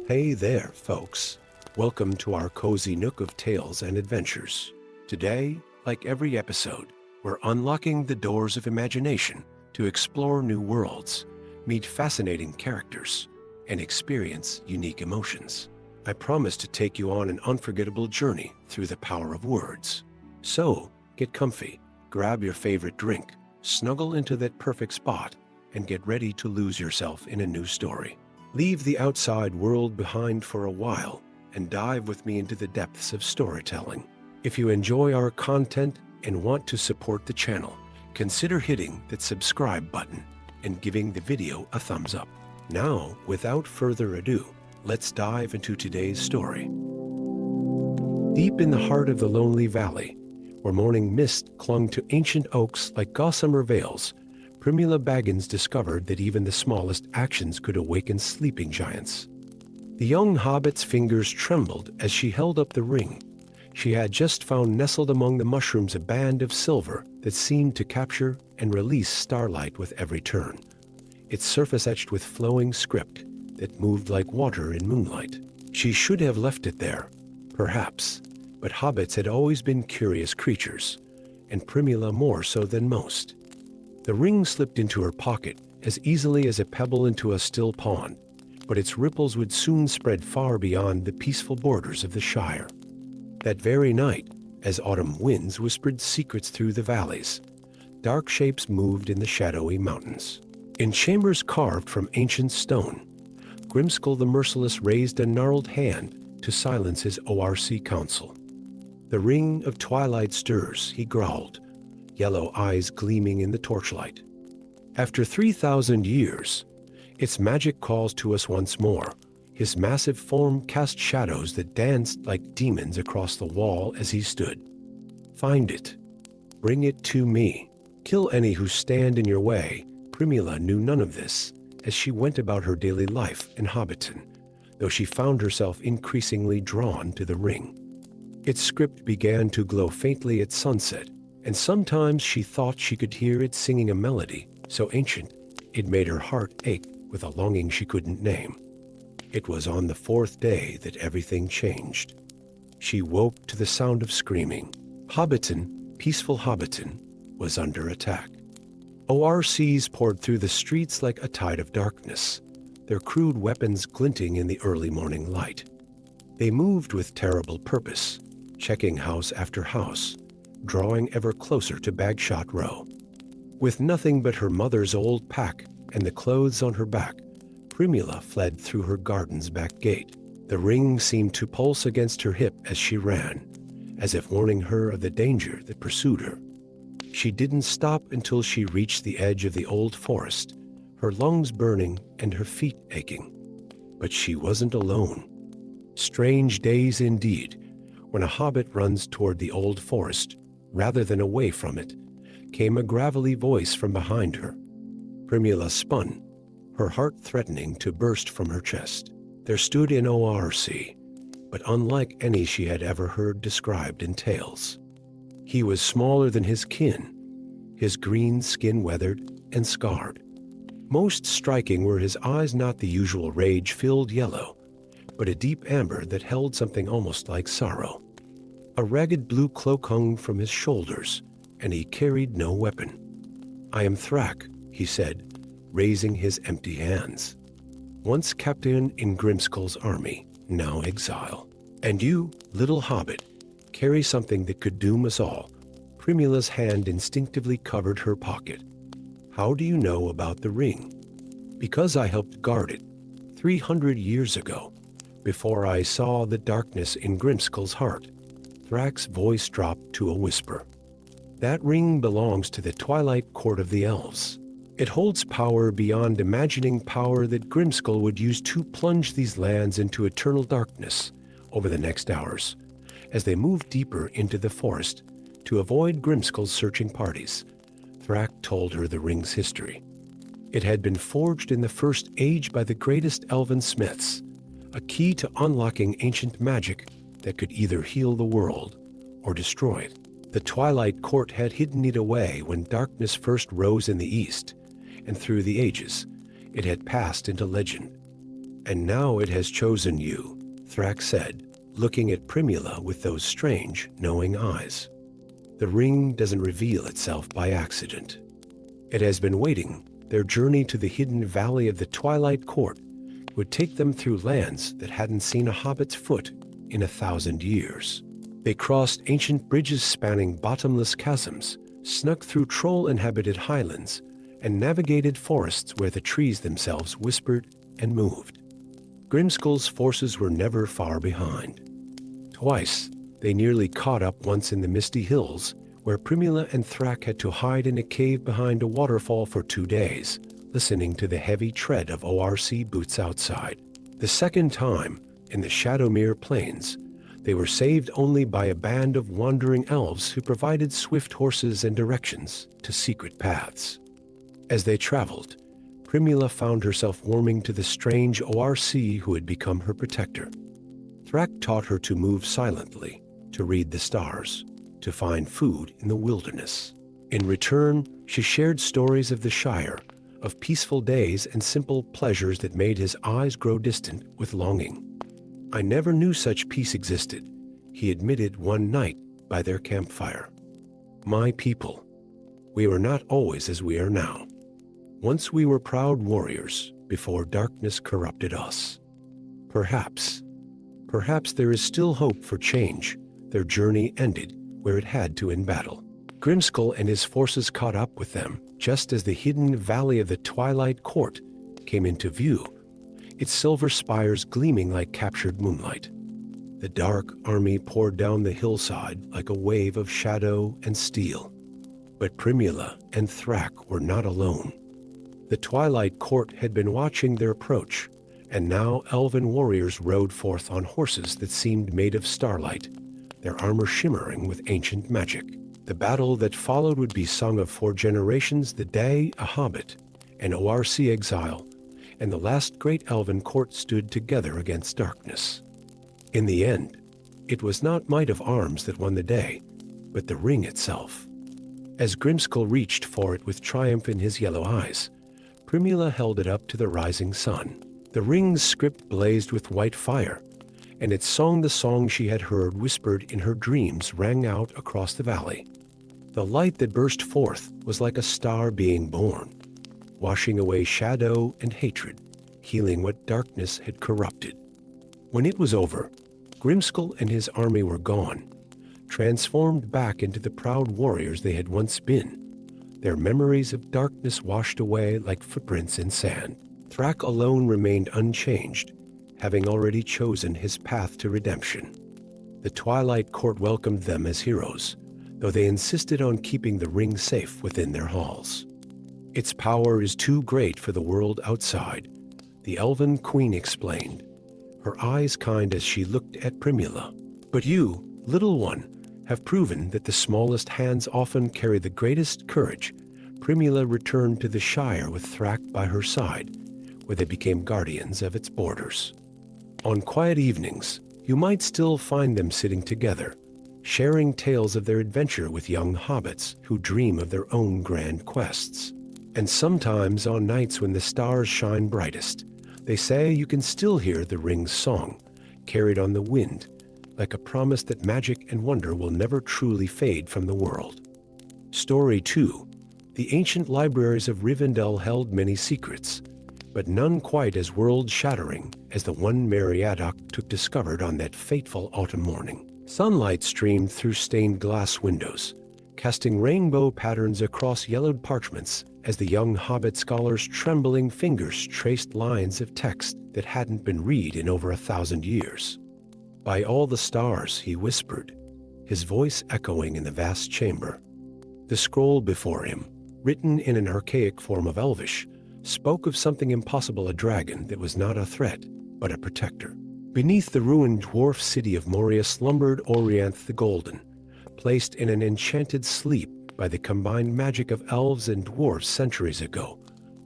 Hey there, folks. Welcome to our cozy nook of tales and adventures. Today, like every episode, we're unlocking the doors of imagination to explore new worlds, meet fascinating characters, and experience unique emotions. I promise to take you on an unforgettable journey through the power of words. So, get comfy, grab your favorite drink, snuggle into that perfect spot, and get ready to lose yourself in a new story. Leave the outside world behind for a while and dive with me into the depths of storytelling. If you enjoy our content and want to support the channel, consider hitting that subscribe button and giving the video a thumbs up. Now, without further ado, let's dive into today's story. Deep in the heart of the lonely valley, where morning mist clung to ancient oaks like gossamer veils, Primula Baggins discovered that even the smallest actions could awaken sleeping giants. The young hobbit's fingers trembled as she held up the ring. She had just found nestled among the mushrooms a band of silver that seemed to capture and release starlight with every turn, its surface etched with flowing script that moved like water in moonlight. She should have left it there, perhaps, but hobbits had always been curious creatures, and Primula more so than most. The ring slipped into her pocket as easily as a pebble into a still pond, but its ripples would soon spread far beyond the peaceful borders of the Shire. That very night, as autumn winds whispered secrets through the valleys, dark shapes moved in the shadowy mountains. In chambers carved from ancient stone, Grimskull the Merciless raised a gnarled hand to silence his ORC council. "The ring of twilight stirs," he growled, yellow eyes gleaming in the torchlight. "After 3,000 years, its magic calls to us once more." His massive form cast shadows that danced like demons across the wall as he stood. "Find it. Bring it to me. Kill any who stand in your way." Primula knew none of this as she went about her daily life in Hobbiton, though she found herself increasingly drawn to the ring. Its script began to glow faintly at sunset, and sometimes she thought she could hear it singing a melody so ancient it made her heart ache with a longing she couldn't name. It was on the fourth day that everything changed. She woke to the sound of screaming. Hobbiton, peaceful Hobbiton, was under attack. ORCs poured through the streets like a tide of darkness, their crude weapons glinting in the early morning light. They moved with terrible purpose, checking house after house, drawing ever closer to Bagshot Row. With nothing but her mother's old pack and the clothes on her back, Primula fled through her garden's back gate. The ring seemed to pulse against her hip as she ran, as if warning her of the danger that pursued her. She didn't stop until she reached the edge of the old forest, her lungs burning and her feet aching. But she wasn't alone. Strange days indeed, when a hobbit runs toward the old forest rather than away from it, came a gravelly voice from behind her. Primula spun, her heart threatening to burst from her chest. There stood an ORC, but unlike any she had ever heard described in tales. He was smaller than his kin, his green skin weathered and scarred. Most striking were his eyes, not the usual rage-filled yellow, but a deep amber that held something almost like sorrow. A ragged blue cloak hung from his shoulders, and he carried no weapon. "I am Thrak," he said, raising his empty hands. "Once captain in Grimskull's army, now exile. And you, little hobbit, carry something that could doom us all." Primula's hand instinctively covered her pocket. "How do you know about the ring?" "Because I helped guard it 300 years ago, before I saw the darkness in Grimskull's heart." Thrak's voice dropped to a whisper. "That ring belongs to the Twilight Court of the Elves. It holds power beyond imagining, power that Grimskull would use to plunge these lands into eternal darkness over the next hours, as they moved deeper into the forest to avoid Grimskull's searching parties." Thrak told her the ring's history. It had been forged in the First Age by the greatest elven smiths, a key to unlocking ancient magic that could either heal the world or destroy it. The Twilight Court had hidden it away when darkness first rose in the east, and through the ages, it had passed into legend. "And now it has chosen you," Thrak said, looking at Primula with those strange, knowing eyes. "The ring doesn't reveal itself by accident. It has been waiting. Their journey to the hidden valley of the Twilight Court would take them through lands that hadn't seen a hobbit's foot in 1,000 years. They crossed ancient bridges spanning bottomless chasms, snuck through troll-inhabited highlands, and navigated forests where the trees themselves whispered and moved. Grimskull's forces were never far behind. Twice, they nearly caught up, once in the misty hills, where Primula and Thrak had to hide in a cave behind a waterfall for 2 days, listening to the heavy tread of ORC boots outside. The second time, in the Shadowmere Plains, they were saved only by a band of wandering elves who provided swift horses and directions to secret paths. As they traveled, Primula found herself warming to the strange ORC who had become her protector. Thrak taught her to move silently, to read the stars, to find food in the wilderness. In return, she shared stories of the Shire, of peaceful days and simple pleasures that made his eyes grow distant with longing. "I never knew such peace existed," he admitted one night by their campfire. "My people, we were not always as we are now. Once we were proud warriors before darkness corrupted us. Perhaps there is still hope for change." Their journey ended where it had to in battle. Grimskull and his forces caught up with them just as the hidden valley of the Twilight Court came into view, its silver spires gleaming like captured moonlight. The dark army poured down the hillside like a wave of shadow and steel. But Primula and Thrak were not alone. The Twilight Court had been watching their approach, and now elven warriors rode forth on horses that seemed made of starlight, their armor shimmering with ancient magic. The battle that followed would be sung of for generations: the day a hobbit, an ORC exile, and the last great elven court stood together against darkness. In the end, it was not might of arms that won the day, but the ring itself. As Grimskull reached for it with triumph in his yellow eyes, Primula held it up to the rising sun. The ring's script blazed with white fire, and its song, the song she had heard whispered in her dreams, rang out across the valley. The light that burst forth was like a star being born, washing away shadow and hatred, healing what darkness had corrupted. When it was over, Grimskull and his army were gone, transformed back into the proud warriors they had once been, their memories of darkness washed away like footprints in sand. Thrak alone remained unchanged, having already chosen his path to redemption. The Twilight Court welcomed them as heroes, though they insisted on keeping the ring safe within their halls. "Its power is too great for the world outside," the Elven Queen explained, her eyes kind as she looked at Primula. "But you, little one, have proven that the smallest hands often carry the greatest courage." Primula returned to the Shire with Thrak by her side, where they became guardians of its borders. On quiet evenings, you might still find them sitting together, sharing tales of their adventure with young hobbits who dream of their own grand quests. And sometimes on nights when the stars shine brightest, they say you can still hear the ring's song, carried on the wind, like a promise that magic and wonder will never truly fade from the world. Story 2. The ancient libraries of Rivendell held many secrets, but none quite as world-shattering as the one Meriadoc took discovered on that fateful autumn morning. Sunlight streamed through stained glass windows, casting rainbow patterns across yellowed parchments as the young hobbit scholar's trembling fingers traced lines of text that hadn't been read in over 1,000 years. "By all the stars," he whispered, his voice echoing in the vast chamber. The scroll before him, written in an archaic form of Elvish, spoke of something impossible: a dragon that was not a threat, but a protector. Beneath the ruined dwarf city of Moria slumbered Orianth the Golden, placed in an enchanted sleep by the combined magic of elves and dwarves centuries ago,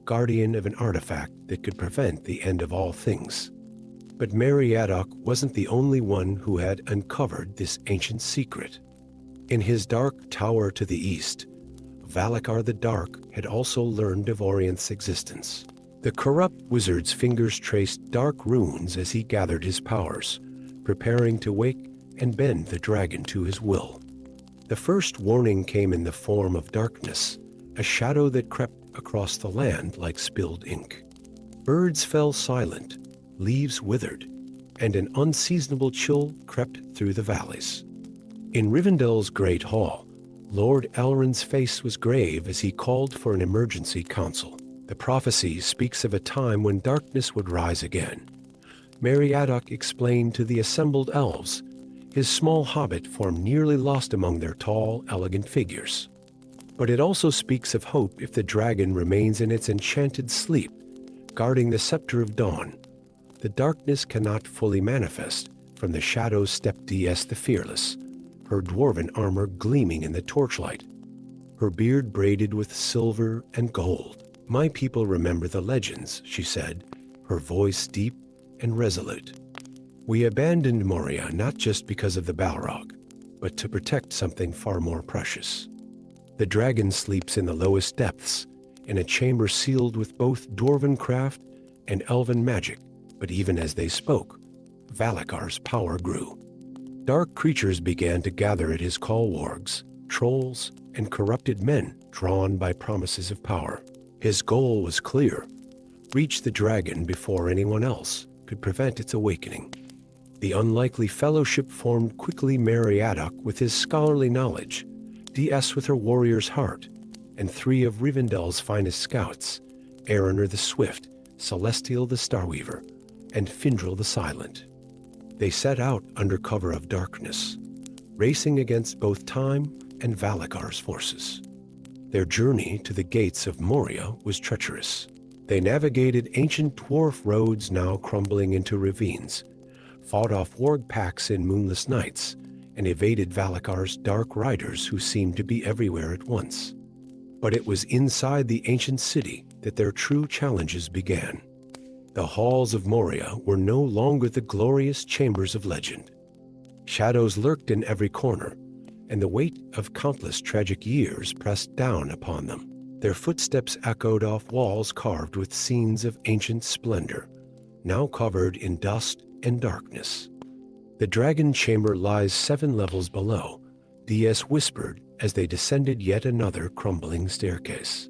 guardian of an artifact that could prevent the end of all things. But Meriadoc wasn't the only one who had uncovered this ancient secret. In his dark tower to the east, Valakar the Dark had also learned of Orianth's existence. The corrupt wizard's fingers traced dark runes as he gathered his powers, preparing to wake and bend the dragon to his will. The first warning came in the form of darkness, a shadow that crept across the land like spilled ink. Birds fell silent, leaves withered, and an unseasonable chill crept through the valleys. In Rivendell's great hall, Lord Elrond's face was grave as he called for an emergency council. The prophecy speaks of a time when darkness would rise again. Meriadoc explained to the assembled elves, his small hobbit form nearly lost among their tall, elegant figures. But it also speaks of hope if the dragon remains in its enchanted sleep, guarding the scepter of dawn. The darkness cannot fully manifest. From the shadows stepped DS the Fearless, her dwarven armor gleaming in the torchlight, her beard braided with silver and gold. "My people remember the legends," she said, her voice deep and resolute. "We abandoned Moria not just because of the Balrog, but to protect something far more precious. The dragon sleeps in the lowest depths, in a chamber sealed with both dwarven craft and elven magic." But even as they spoke, Valakar's power grew. Dark creatures began to gather at his call wargs, trolls, and corrupted men drawn by promises of power. His goal was clear: reach the dragon before anyone else could prevent its awakening. The unlikely fellowship formed quickly: Meriadoc with his scholarly knowledge, DS with her warrior's heart, and 3 of Rivendell's finest scouts, Erenor the Swift, Celestial the Starweaver, and Findril the Silent. They set out under cover of darkness, racing against both time and Valakar's forces. Their journey to the gates of Moria was treacherous. They navigated ancient dwarf roads now crumbling into ravines, fought off warg packs in moonless nights, and evaded Valakar's dark riders who seemed to be everywhere at once. But it was inside the ancient city that their true challenges began. The halls of Moria were no longer the glorious chambers of legend. Shadows lurked in every corner, and the weight of countless tragic years pressed down upon them. Their footsteps echoed off walls carved with scenes of ancient splendor, now covered in dust and darkness. "The dragon chamber lies 7 levels below," DS whispered as they descended yet another crumbling staircase.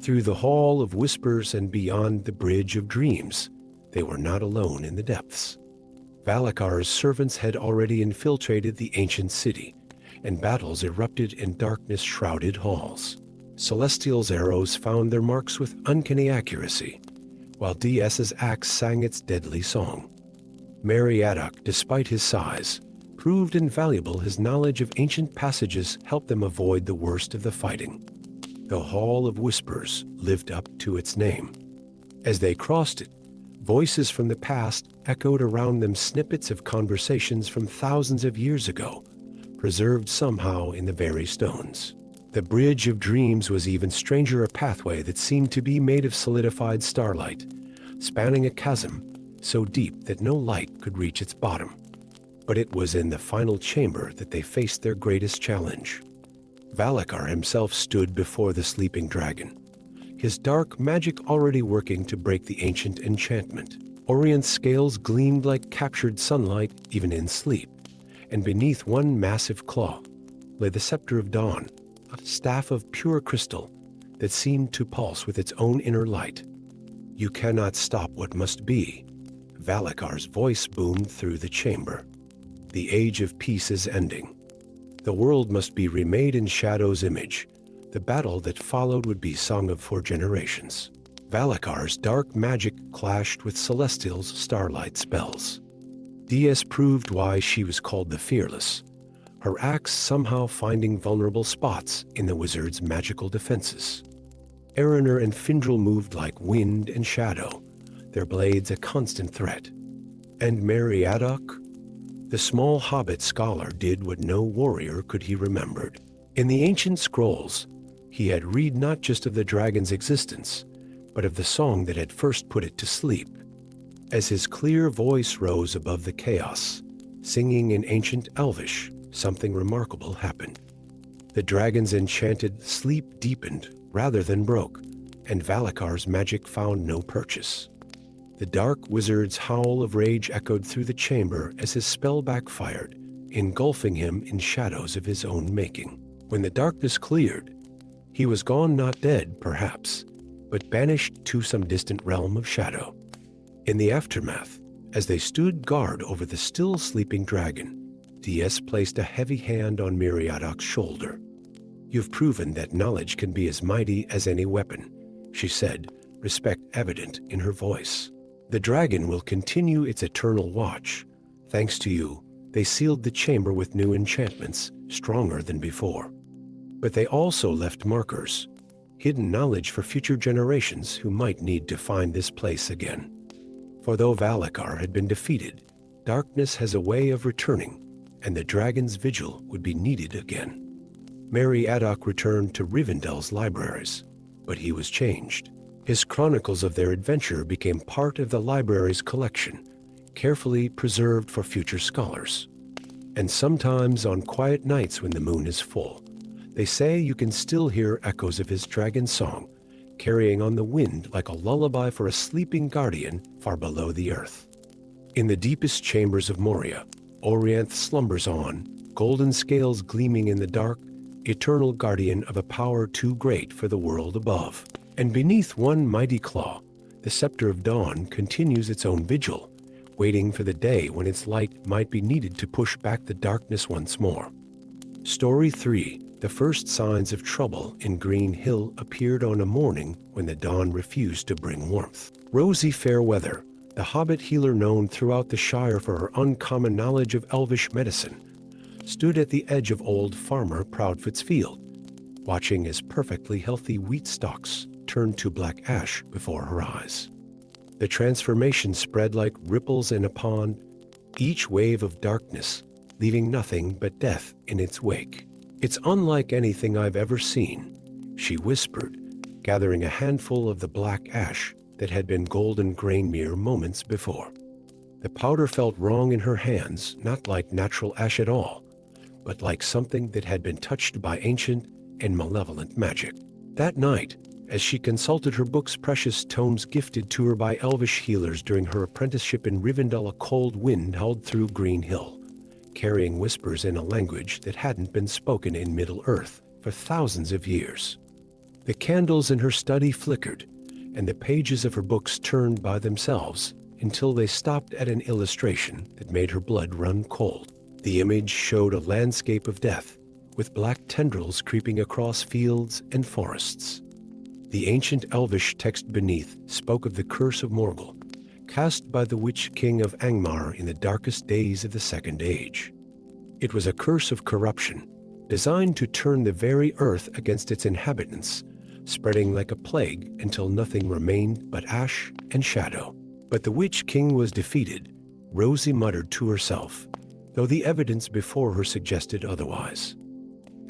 Through the Hall of Whispers and beyond the Bridge of Dreams, they were not alone in the depths. Valakar's servants had already infiltrated the ancient city, and battles erupted in darkness-shrouded halls. Celestial's arrows found their marks with uncanny accuracy, while DS's axe sang its deadly song. Meriadoc, despite his size, proved invaluable. His knowledge of ancient passages helped them avoid the worst of the fighting. The Hall of Whispers lived up to its name. As they crossed it, voices from the past echoed around them, snippets of conversations from thousands of years ago, preserved somehow in the very stones. The Bridge of Dreams was even stranger, a pathway that seemed to be made of solidified starlight, spanning a chasm so deep that no light could reach its bottom. But it was in the final chamber that they faced their greatest challenge. Valakar himself stood before the sleeping dragon, his dark magic already working to break the ancient enchantment. Orient's scales gleamed like captured sunlight even in sleep, and beneath one massive claw lay the scepter of dawn, a staff of pure crystal that seemed to pulse with its own inner light. "You cannot stop what must be," Valakar's voice boomed through the chamber. "The age of peace is ending. The world must be remade in Shadow's image. The battle that followed would be sung of for generations." Valakar's dark magic clashed with Celestial's starlight spells. DS proved why she was called the Fearless, her axe somehow finding vulnerable spots in the wizard's magical defenses. Erenor and Findril moved like wind and shadow, their blades a constant threat. And Meriadoc? The small hobbit scholar did what no warrior could he remembered. In the ancient scrolls, he had read not just of the dragon's existence, but of the song that had first put it to sleep. As his clear voice rose above the chaos, singing in ancient Elvish, something remarkable happened. The dragon's enchanted sleep deepened rather than broke, and Valakar's magic found no purchase. The dark wizard's howl of rage echoed through the chamber as his spell backfired, engulfing him in shadows of his own making. When the darkness cleared, he was gone, not dead, perhaps, but banished to some distant realm of shadow. In the aftermath, as they stood guard over the still sleeping dragon, DS placed a heavy hand on Meriadoc's shoulder. "You've proven that knowledge can be as mighty as any weapon," she said, respect evident in her voice. "The dragon will continue its eternal watch. Thanks to you, they sealed the chamber with new enchantments, stronger than before. But they also left markers, hidden knowledge for future generations who might need to find this place again. For though Valakar had been defeated, darkness has a way of returning, and the dragon's vigil would be needed again." Meriadoc returned to Rivendell's libraries, but he was changed. His chronicles of their adventure became part of the library's collection, carefully preserved for future scholars. And sometimes on quiet nights when the moon is full, they say you can still hear echoes of his dragon song, carrying on the wind like a lullaby for a sleeping guardian far below the earth. In the deepest chambers of Moria, Orianth slumbers on, golden scales gleaming in the dark, eternal guardian of a power too great for the world above. And beneath one mighty claw, the scepter of dawn continues its own vigil, waiting for the day when its light might be needed to push back the darkness once more. Story 3. The first signs of trouble in Green Hill appeared on a morning when the dawn refused to bring warmth. Rosy Fairweather, the Hobbit healer known throughout the Shire for her uncommon knowledge of elvish medicine, stood at the edge of old farmer Proudfoot's field, watching as perfectly healthy wheat stalks turned to black ash before her eyes. The transformation spread like ripples in a pond, each wave of darkness leaving nothing but death in its wake. "It's unlike anything I've ever seen," she whispered, gathering a handful of the black ash that had been golden grain mere moments before. The powder felt wrong in her hands, not like natural ash at all, but like something that had been touched by ancient and malevolent magic. That night, as she consulted her book's precious tomes gifted to her by elvish healers during her apprenticeship in Rivendell, a cold wind howled through Green Hill, carrying whispers in a language that hadn't been spoken in Middle-earth for thousands of years. The candles in her study flickered, and the pages of her books turned by themselves until they stopped at an illustration that made her blood run cold. The image showed a landscape of death, with black tendrils creeping across fields and forests. The ancient elvish text beneath spoke of the curse of Morgal, cast by the Witch King of Angmar in the darkest days of the Second Age. It was a curse of corruption, designed to turn the very earth against its inhabitants, spreading like a plague until nothing remained but ash and shadow. But the Witch King was defeated, Rosie muttered to herself, though the evidence before her suggested otherwise.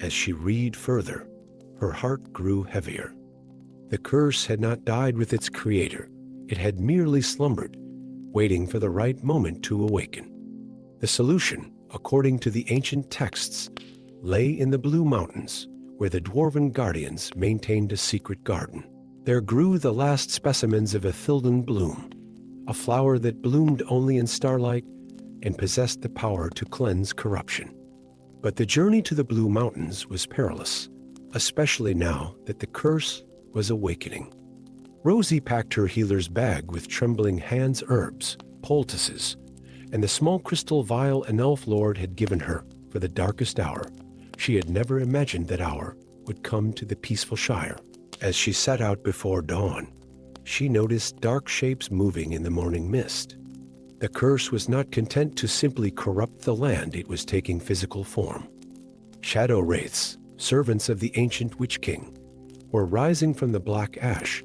As she read further, her heart grew heavier. The curse had not died with its creator. It had merely slumbered, waiting for the right moment to awaken. The solution, according to the ancient texts, lay in the Blue Mountains, where the dwarven guardians maintained a secret garden. There grew the last specimens of a Thilden bloom, a flower that bloomed only in starlight and possessed the power to cleanse corruption. But the journey to the Blue Mountains was perilous, especially now that the curse was awakening. Rosie packed her healer's bag with trembling hands, herbs, poultices, and the small crystal vial an elf lord had given her for the darkest hour. She had never imagined that hour would come to the peaceful Shire. As she set out before dawn, she noticed dark shapes moving in the morning mist. The curse was not content to simply corrupt the land, it was taking physical form. Shadow wraiths, servants of the ancient Witch King, were rising from the black ash,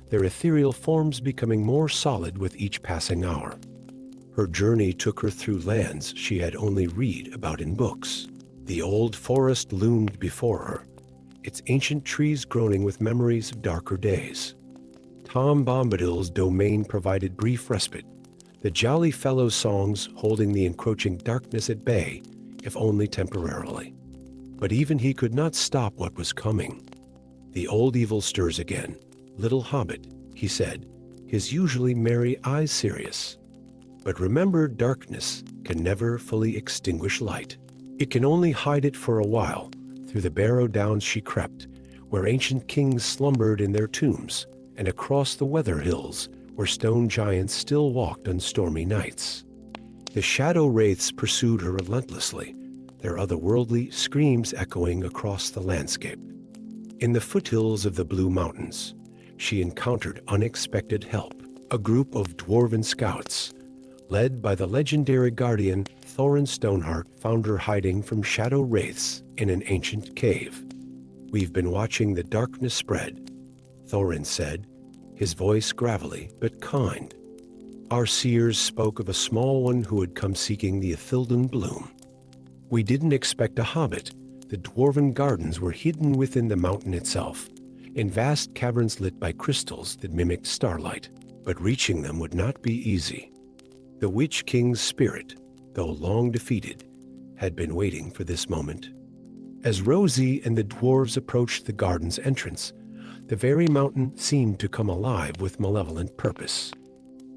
their ethereal forms becoming more solid with each passing hour. Her journey took her through lands she had only read about in books. The old forest loomed before her, its ancient trees groaning with memories of darker days. Tom Bombadil's domain provided brief respite, the Jolly Fellow's songs holding the encroaching darkness at bay, if only temporarily. But even he could not stop what was coming. The old evil stirs again, "Little Hobbit," he said, his usually merry eyes serious. "But remember, darkness can never fully extinguish light. It can only hide it for a while." Through the Barrow Downs she crept, where ancient kings slumbered in their tombs, and across the Weather Hills, where stone giants still walked on stormy nights. The shadow wraiths pursued her relentlessly, their otherworldly screams echoing across the landscape. In the foothills of the Blue Mountains, she encountered unexpected help. A group of dwarven scouts, led by the legendary guardian Thorin Stoneheart, found her hiding from shadow wraiths in an ancient cave. "We've been watching the darkness spread," Thorin said, his voice gravelly but kind. "Our seers spoke of a small one who had come seeking the Ithilden bloom. We didn't expect a hobbit. The dwarven gardens were hidden within the mountain itself, in vast caverns lit by crystals that mimicked starlight. But reaching them would not be easy. The Witch King's spirit, though long defeated, had been waiting for this moment." As Rosie and the dwarves approached the garden's entrance, the very mountain seemed to come alive with malevolent purpose.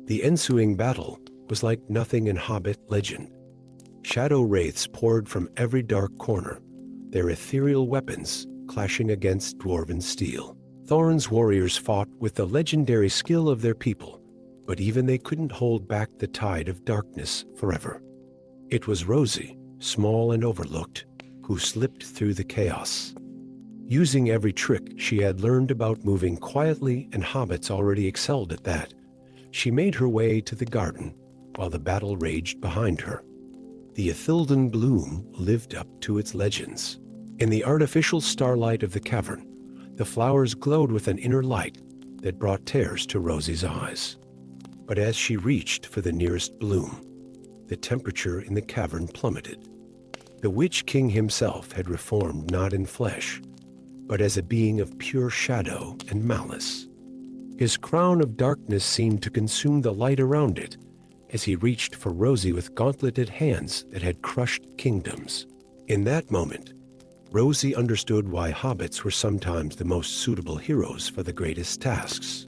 The ensuing battle was like nothing in Hobbit legend. Shadow wraiths poured from every dark corner, their ethereal weapons clashing against dwarven steel. Thorin's warriors fought with the legendary skill of their people, but even they couldn't hold back the tide of darkness forever. It was Rosie, small and overlooked, who slipped through the chaos. Using every trick she had learned about moving quietly, and hobbits already excelled at that, she made her way to the garden while the battle raged behind her. The Ithilden bloom lived up to its legends. In the artificial starlight of the cavern, the flowers glowed with an inner light that brought tears to Rosie's eyes. But as she reached for the nearest bloom, the temperature in the cavern plummeted. The Witch King himself had reformed not in flesh, but as a being of pure shadow and malice. His crown of darkness seemed to consume the light around it as he reached for Rosie with gauntleted hands that had crushed kingdoms. In that moment, Rosie understood why hobbits were sometimes the most suitable heroes for the greatest tasks.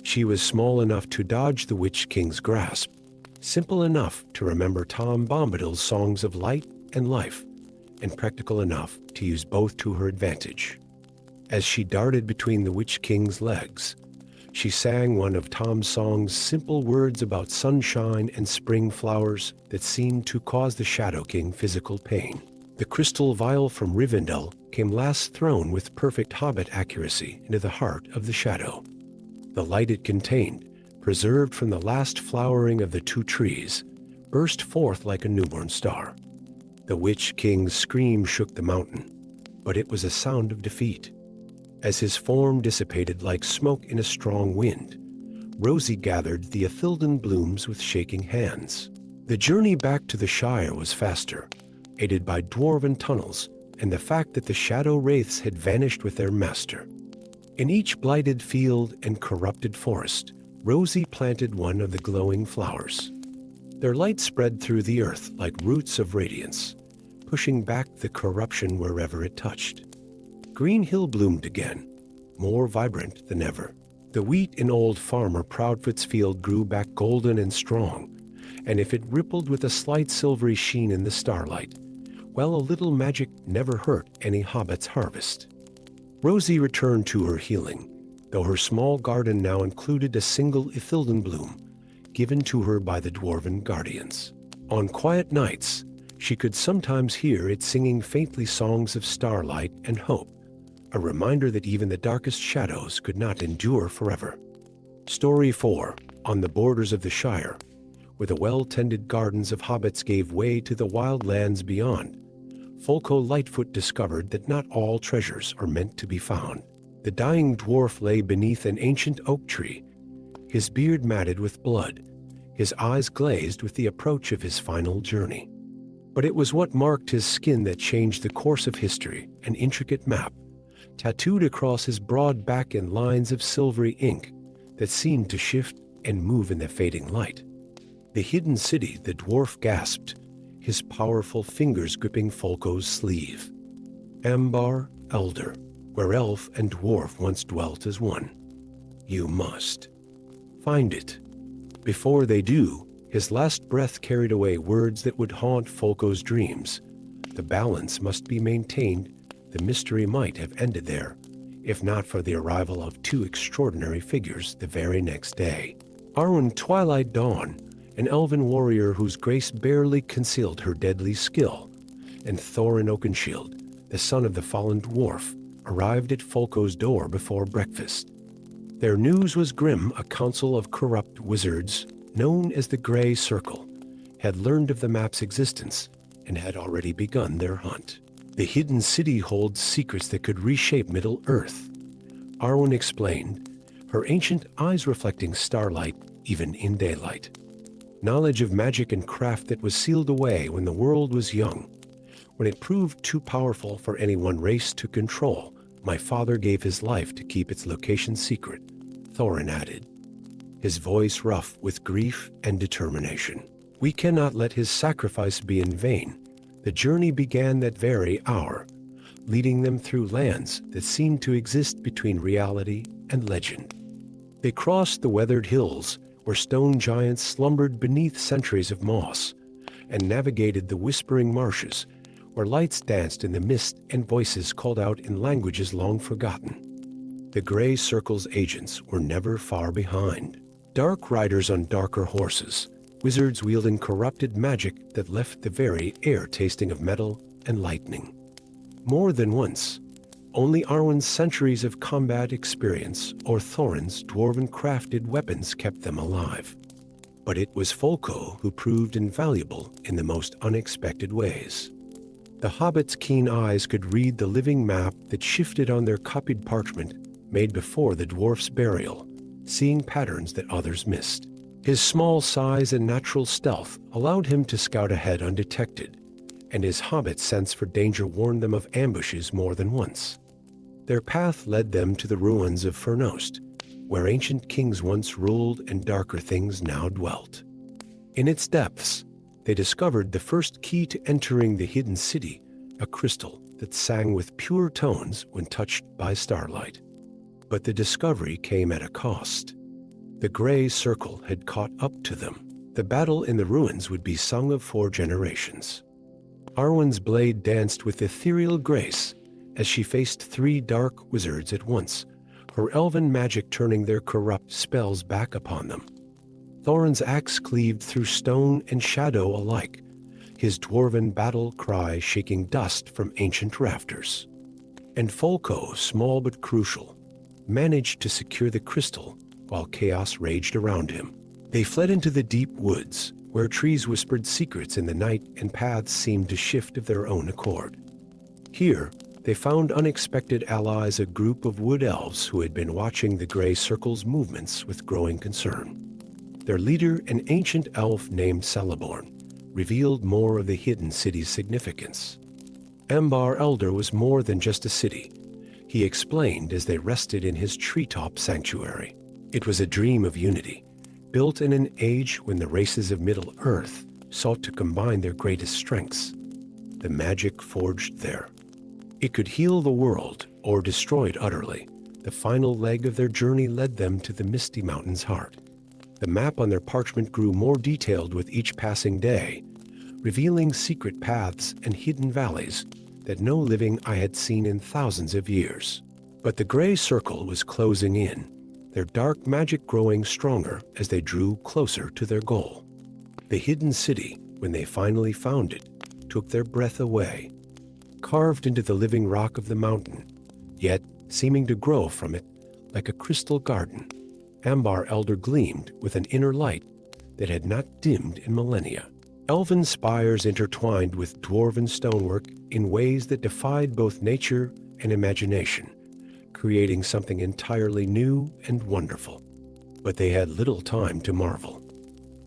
She was small enough to dodge the Witch King's grasp, simple enough to remember Tom Bombadil's songs of light and life, and practical enough to use both to her advantage. As she darted between the Witch King's legs, she sang one of Tom's song's simple words about sunshine and spring flowers that seemed to cause the Shadow King physical pain. The crystal vial from Rivendell came last thrown with perfect hobbit accuracy into the heart of the shadow. The light it contained, preserved from the last flowering of the two trees, burst forth like a newborn star. The Witch King's scream shook the mountain, but it was a sound of defeat. As his form dissipated like smoke in a strong wind, Rosie gathered the Ithilden blooms with shaking hands. The journey back to the Shire was faster, aided by dwarven tunnels and the fact that the shadow wraiths had vanished with their master. In each blighted field and corrupted forest, Rosie planted one of the glowing flowers. Their light spread through the earth like roots of radiance, pushing back the corruption wherever it touched. Green Hill bloomed again, more vibrant than ever. The wheat in old farmer Proudfoot's field grew back golden and strong, and if it rippled with a slight silvery sheen in the starlight, well, a little magic never hurt any hobbit's harvest. Rosie returned to her healing, though her small garden now included a single Ithilden bloom, given to her by the dwarven guardians. On quiet nights, she could sometimes hear it singing faintly songs of starlight and hope, a reminder that even the darkest shadows could not endure forever. Story 4. On the borders of the Shire, where the well-tended gardens of hobbits gave way to the wild lands beyond, Folko Lightfoot discovered that not all treasures are meant to be found. The dying dwarf lay beneath an ancient oak tree, his beard matted with blood, his eyes glazed with the approach of his final journey. But it was what marked his skin that changed the course of history, an intricate map, tattooed across his broad back in lines of silvery ink that seemed to shift and move in the fading light. The hidden city, the dwarf gasped, his powerful fingers gripping Folko's sleeve. Ambar Elder, where elf and dwarf once dwelt as one. You must find it. Before they do, his last breath carried away words that would haunt Folco's dreams. The balance must be maintained. The mystery might have ended there, if not for the arrival of two extraordinary figures the very next day. Arwen Twilight Dawn, an elven warrior whose grace barely concealed her deadly skill, and Thorin Oakenshield, the son of the fallen dwarf, arrived at Folco's door before breakfast. Their news was grim. A council of corrupt wizards, known as the Grey Circle, had learned of the map's existence and had already begun their hunt. The hidden city holds secrets that could reshape Middle-earth, Arwen explained, her ancient eyes reflecting starlight even in daylight. Knowledge of magic and craft that was sealed away when the world was young. When it proved too powerful for any one race to control, my father gave his life to keep its location secret, Thorin added, his voice rough with grief and determination. We cannot let his sacrifice be in vain. The journey began that very hour, leading them through lands that seemed to exist between reality and legend. They crossed the weathered hills where stone giants slumbered beneath centuries of moss, and navigated the whispering marshes where lights danced in the mist and voices called out in languages long forgotten. The Grey Circle's agents were never far behind. Dark riders on darker horses, wizards wielding corrupted magic that left the very air tasting of metal and lightning. More than once, only Arwen's centuries of combat experience or Thorin's dwarven-crafted weapons kept them alive. But it was Folco who proved invaluable in the most unexpected ways. The Hobbit's keen eyes could read the living map that shifted on their copied parchment made before the dwarf's burial, seeing patterns that others missed. His small size and natural stealth allowed him to scout ahead undetected, and his Hobbit sense for danger warned them of ambushes more than once. Their path led them to the ruins of Fernost, where ancient kings once ruled and darker things now dwelt. In its depths, they discovered the first key to entering the hidden city, a crystal that sang with pure tones when touched by starlight. But the discovery came at a cost. The Grey Circle had caught up to them. The battle in the ruins would be sung of 4 generations. Arwen's blade danced with ethereal grace as she faced 3 dark wizards at once, her elven magic turning their corrupt spells back upon them. Thorin's axe cleaved through stone and shadow alike, his dwarven battle cry shaking dust from ancient rafters. And Folco, small but crucial, managed to secure the crystal while chaos raged around him. They fled into the deep woods, where trees whispered secrets in the night and paths seemed to shift of their own accord. Here, they found unexpected allies, a group of wood elves who had been watching the Grey Circle's movements with growing concern. Their leader, an ancient elf named Celeborn, revealed more of the hidden city's significance. Ambar Elder was more than just a city, he explained as they rested in his treetop sanctuary. It was a dream of unity, built in an age when the races of Middle-earth sought to combine their greatest strengths. The magic forged there. It could heal the world or destroy it utterly. The final leg of their journey led them to the Misty Mountain's heart. The map on their parchment grew more detailed with each passing day, revealing secret paths and hidden valleys that no living eye had seen in thousands of years. But the Grey Circle was closing in, their dark magic growing stronger as they drew closer to their goal. The hidden city, when they finally found it, took their breath away. Carved into the living rock of the mountain, yet seeming to grow from it like a crystal garden, Ambar Elder gleamed with an inner light that had not dimmed in millennia. Elven spires intertwined with dwarven stonework in ways that defied both nature and imagination, creating something entirely new and wonderful. But they had little time to marvel.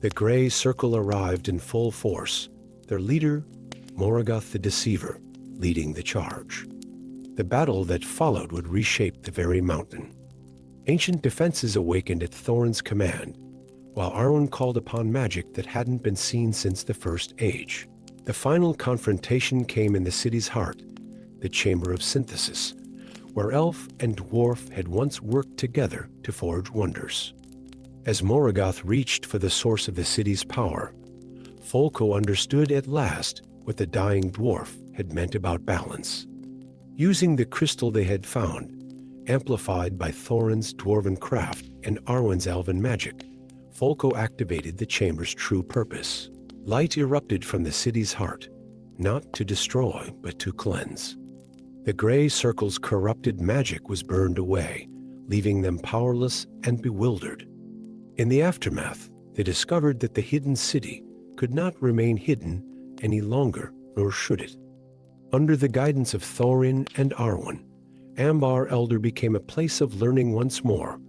The Grey Circle arrived in full force, their leader, Morgoth the Deceiver, leading the charge. The battle that followed would reshape the very mountain. Ancient defenses awakened at Thorin's command, while Arwen called upon magic that hadn't been seen since the First Age. The final confrontation came in the city's heart, the Chamber of Synthesis, where elf and dwarf had once worked together to forge wonders. As Morgoth reached for the source of the city's power, Folko understood at last what the dying dwarf had meant about balance. Using the crystal they had found, amplified by Thorin's dwarven craft and Arwen's elven magic, Folko activated the chamber's true purpose. Light erupted from the city's heart, not to destroy, but to cleanse. The gray circle's corrupted magic was burned away, leaving them powerless and bewildered. In the aftermath, they discovered that the hidden city could not remain hidden any longer, nor should it. Under the guidance of Thorin and Arwen, Ambar Elder became a place of learning once more,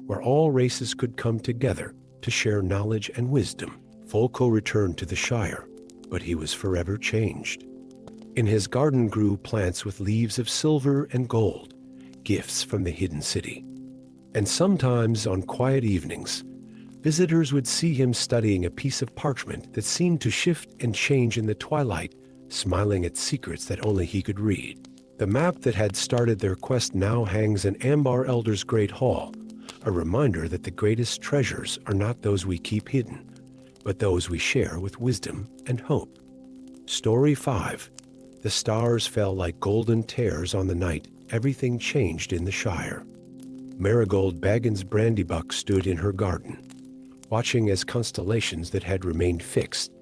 where all races could come together to share knowledge and wisdom. Folko returned to the Shire, but he was forever changed. In his garden grew plants with leaves of silver and gold, gifts from the hidden city. And sometimes on quiet evenings, visitors would see him studying a piece of parchment that seemed to shift and change in the twilight, smiling at secrets that only he could read. The map that had started their quest now hangs in Ambar Elder's Great Hall, a reminder that the greatest treasures are not those we keep hidden, but those we share with wisdom and hope. Story 5. The stars fell like golden tears on the night everything changed in the Shire. Marigold Baggins Brandybuck stood in her garden, watching as constellations that had remained fixed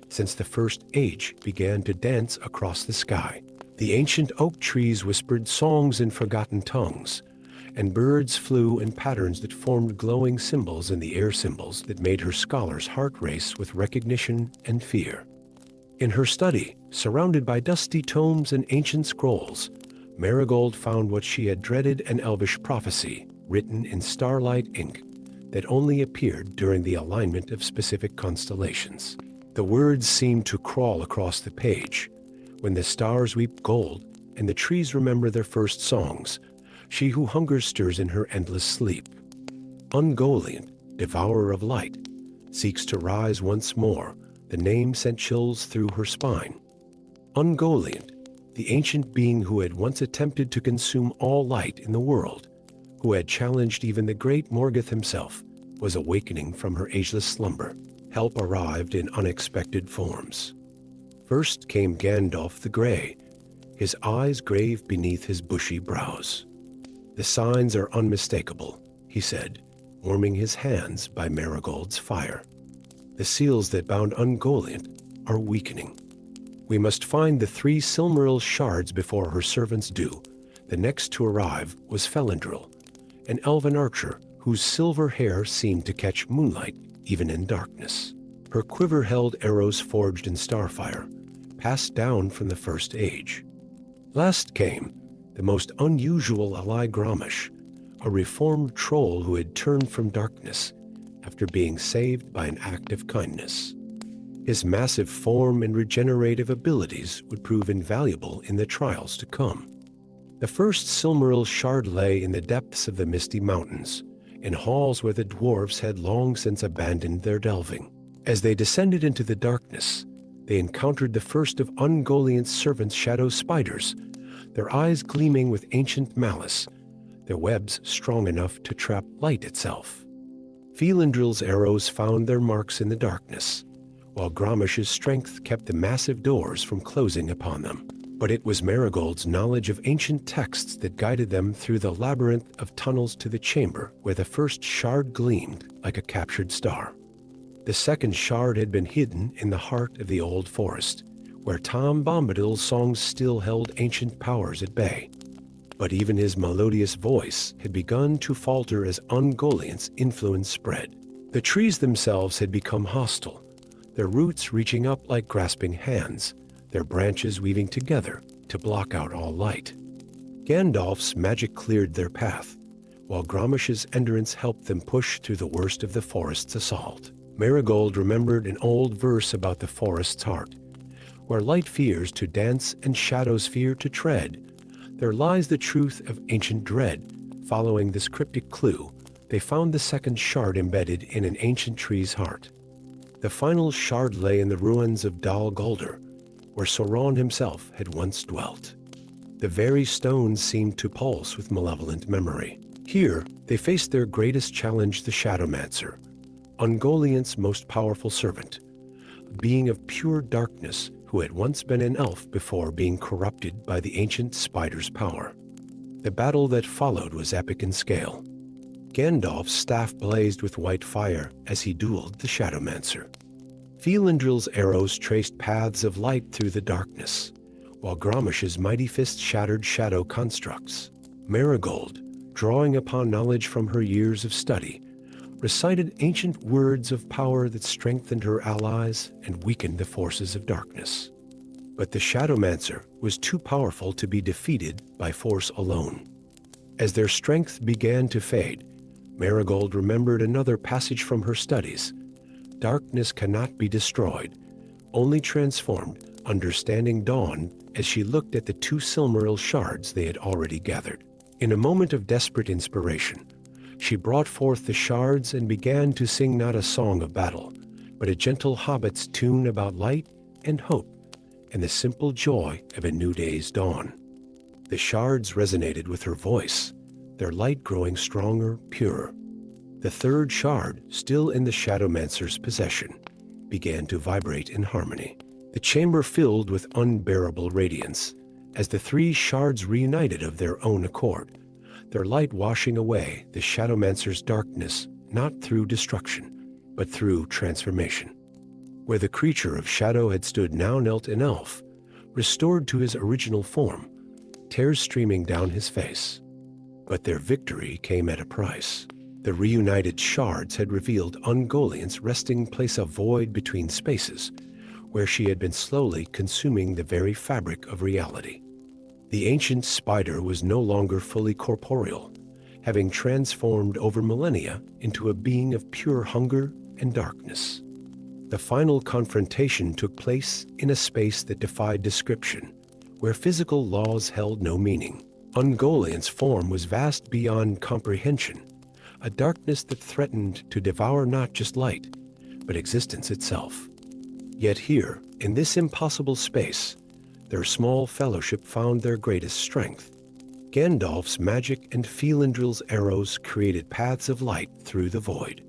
since the first age began to dance across the sky. The ancient oak trees whispered songs in forgotten tongues, and birds flew in patterns that formed glowing symbols in the air, symbols that made her scholar's heart race with recognition and fear. In her study, surrounded by dusty tomes and ancient scrolls, Marigold found what she had dreaded: an elvish prophecy written in starlight ink that only appeared during the alignment of specific constellations. The words seemed to crawl across the page. When the stars weep gold and the trees remember their first songs, she who hungers stirs in her endless sleep. Ungoliant, devourer of light, seeks to rise once more. The name sent chills through her spine. Ungoliant, the ancient being who had once attempted to consume all light in the world, who had challenged even the great Morgoth himself, was awakening from her ageless slumber. Help arrived in unexpected forms. First came Gandalf the Grey, his eyes grave beneath his bushy brows. "The signs are unmistakable," he said, warming his hands by Marigold's fire. "The seals that bound Ungoliant are weakening. We must find the 3 Silmaril shards before her servants do." The next to arrive was Felindril, an elven archer whose silver hair seemed to catch moonlight even in darkness. Her quiver held arrows forged in starfire, passed down from the First Age. Last came the most unusual ally, Grommash, a reformed troll who had turned from darkness after being saved by an act of kindness. His massive form and regenerative abilities would prove invaluable in the trials to come. The first Silmaril shard lay in the depths of the Misty Mountains, in halls where the dwarves had long since abandoned their delving. As they descended into the darkness, they encountered the first of Ungoliant's servants, shadow spiders, their eyes gleaming with ancient malice, their webs strong enough to trap light itself. Felindril's arrows found their marks in the darkness, while Grommash's strength kept the massive doors from closing upon them. But it was Marigold's knowledge of ancient texts that guided them through the labyrinth of tunnels to the chamber where the first shard gleamed like a captured star. The second shard had been hidden in the heart of the old forest, where Tom Bombadil's songs still held ancient powers at bay. But even his melodious voice had begun to falter as Ungoliant's influence spread. The trees themselves had become hostile, their roots reaching up like grasping hands, their branches weaving together to block out all light. Gandalf's magic cleared their path, while Grommash's endurance helped them push through the worst of the forest's assault. Marigold remembered an old verse about the forest's heart, where light fears to dance and shadows fear to tread. There lies the truth of ancient dread. Following this cryptic clue, they found the second shard embedded in an ancient tree's heart. The final shard lay in the ruins of Dal Guldur, where Sauron himself had once dwelt. The very stones seemed to pulse with malevolent memory. Here, they faced their greatest challenge, the Shadowmancer, Ungoliant's most powerful servant, a being of pure darkness who had once been an elf before being corrupted by the ancient spider's power. The battle that followed was epic in scale. Gandalf's staff blazed with white fire as he dueled the Shadowmancer. Felindril's arrows traced paths of light through the darkness, while Gromish's mighty fist shattered shadow constructs. Marigold, drawing upon knowledge from her years of study, recited ancient words of power that strengthened her allies and weakened the forces of darkness. But the Shadowmancer was too powerful to be defeated by force alone. As their strength began to fade, Marigold remembered another passage from her studies. Darkness cannot be destroyed, only transformed. Understanding dawned as she looked at the 2 Silmaril shards they had already gathered. In a moment of desperate inspiration, she brought forth the shards and began to sing not a song of battle, but a gentle hobbit's tune about light and hope and the simple joy of a new day's dawn. The shards resonated with her voice, their light growing stronger, purer. The 3rd shard, still in the Shadowmancer's possession, began to vibrate in harmony. The chamber filled with unbearable radiance as the 3 shards reunited of their own accord, their light washing away the Shadowmancer's darkness, not through destruction, but through transformation. Where the creature of shadow had stood now knelt an elf, restored to his original form, tears streaming down his face. But their victory came at a price. The reunited shards had revealed Ungoliant's resting place, a void between spaces, where she had been slowly consuming the very fabric of reality. The ancient spider was no longer fully corporeal, having transformed over millennia into a being of pure hunger and darkness. The final confrontation took place in a space that defied description, where physical laws held no meaning. Ungoliant's form was vast beyond comprehension, a darkness that threatened to devour not just light, but existence itself. Yet here, in this impossible space, their small fellowship found their greatest strength. Gandalf's magic and Felindril's arrows created paths of light through the void.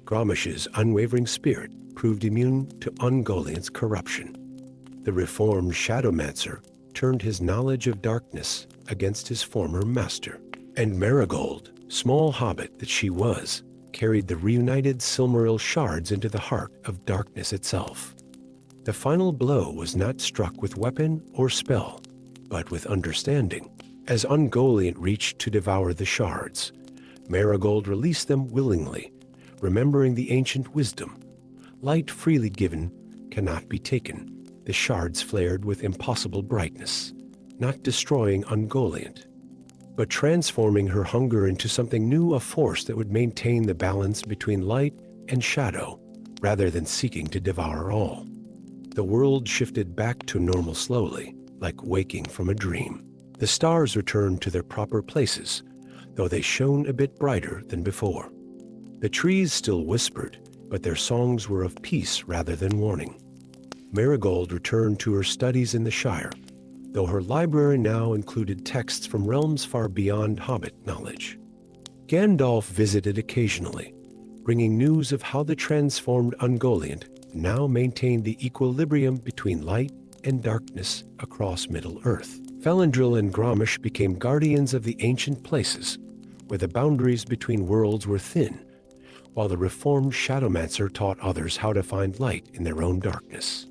Gromish's unwavering spirit proved immune to Ungoliant's corruption. The reformed Shadowmancer turned his knowledge of darkness against his former master. And Marigold, small hobbit that she was, carried the reunited Silmaril shards into the heart of darkness itself. The final blow was not struck with weapon or spell, but with understanding. As Ungoliant reached to devour the shards, Marigold released them willingly, remembering the ancient wisdom. Light freely given cannot be taken. The shards flared with impossible brightness, not destroying Ungoliant, but transforming her hunger into something new, a force that would maintain the balance between light and shadow, rather than seeking to devour all. The world shifted back to normal slowly, like waking from a dream. The stars returned to their proper places, though they shone a bit brighter than before. The trees still whispered, but their songs were of peace rather than warning. Marigold returned to her studies in the Shire, though her library now included texts from realms far beyond Hobbit knowledge. Gandalf visited occasionally, bringing news of how the transformed Ungoliant now maintained the equilibrium between light and darkness across Middle-earth. Felindril and Gromish became guardians of the ancient places, where the boundaries between worlds were thin, while the reformed Shadowmancer taught others how to find light in their own darkness.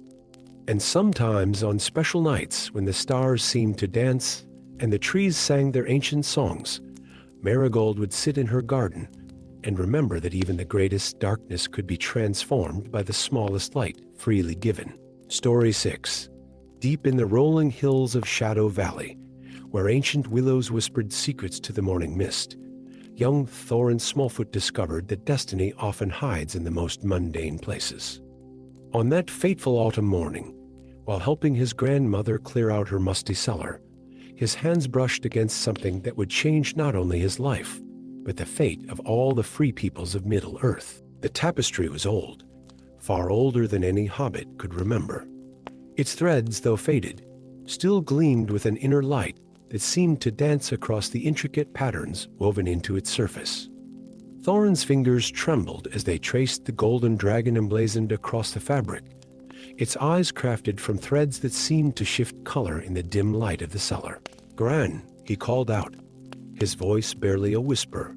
And sometimes on special nights when the stars seemed to dance and the trees sang their ancient songs, Marigold would sit in her garden and remember that even the greatest darkness could be transformed by the smallest light freely given. Story 6. Deep in the rolling hills of Shadow Valley, where ancient willows whispered secrets to the morning mist, young Thorin Smallfoot discovered that destiny often hides in the most mundane places. On that fateful autumn morning, while helping his grandmother clear out her musty cellar, his hands brushed against something that would change not only his life, but the fate of all the free peoples of Middle-earth. The tapestry was old, far older than any hobbit could remember. Its threads, though faded, still gleamed with an inner light that seemed to dance across the intricate patterns woven into its surface. Thorin's fingers trembled as they traced the golden dragon emblazoned across the fabric, its eyes crafted from threads that seemed to shift color in the dim light of the cellar. "Gran," he called out, his voice barely a whisper.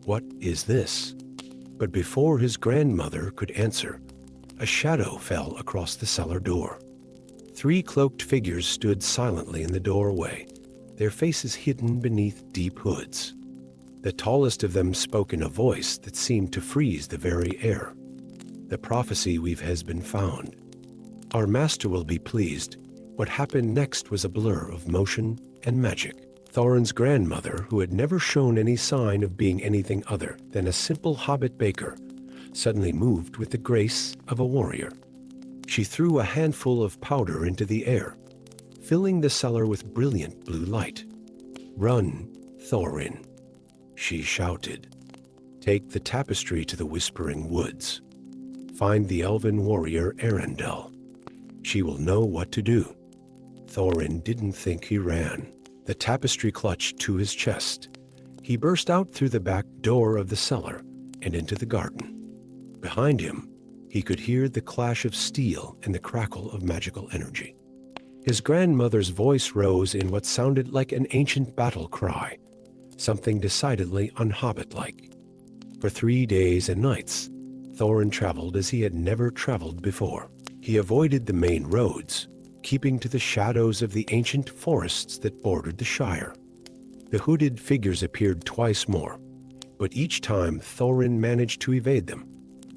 "What is this?" But before his grandmother could answer, a shadow fell across the cellar door. 3 cloaked figures stood silently in the doorway, their faces hidden beneath deep hoods. The tallest of them spoke in a voice that seemed to freeze the very air. "The prophecy weave has been found. Our master will be pleased." What happened next was a blur of motion and magic. Thorin's grandmother, who had never shown any sign of being anything other than a simple hobbit baker, suddenly moved with the grace of a warrior. She threw a handful of powder into the air, filling the cellar with brilliant blue light. "Run, Thorin," she shouted. "Take the tapestry to the Whispering Woods. Find the elven warrior Arundel. She will know what to do." Thorin didn't think he ran. The tapestry clutched to his chest. He burst out through the back door of the cellar and into the garden. Behind him, he could hear the clash of steel and the crackle of magical energy. His grandmother's voice rose in what sounded like an ancient battle cry, something decidedly un-hobbit-like. For 3 days and nights, Thorin traveled as he had never traveled before. He avoided the main roads, keeping to the shadows of the ancient forests that bordered the Shire. The hooded figures appeared twice more, but each time Thorin managed to evade them,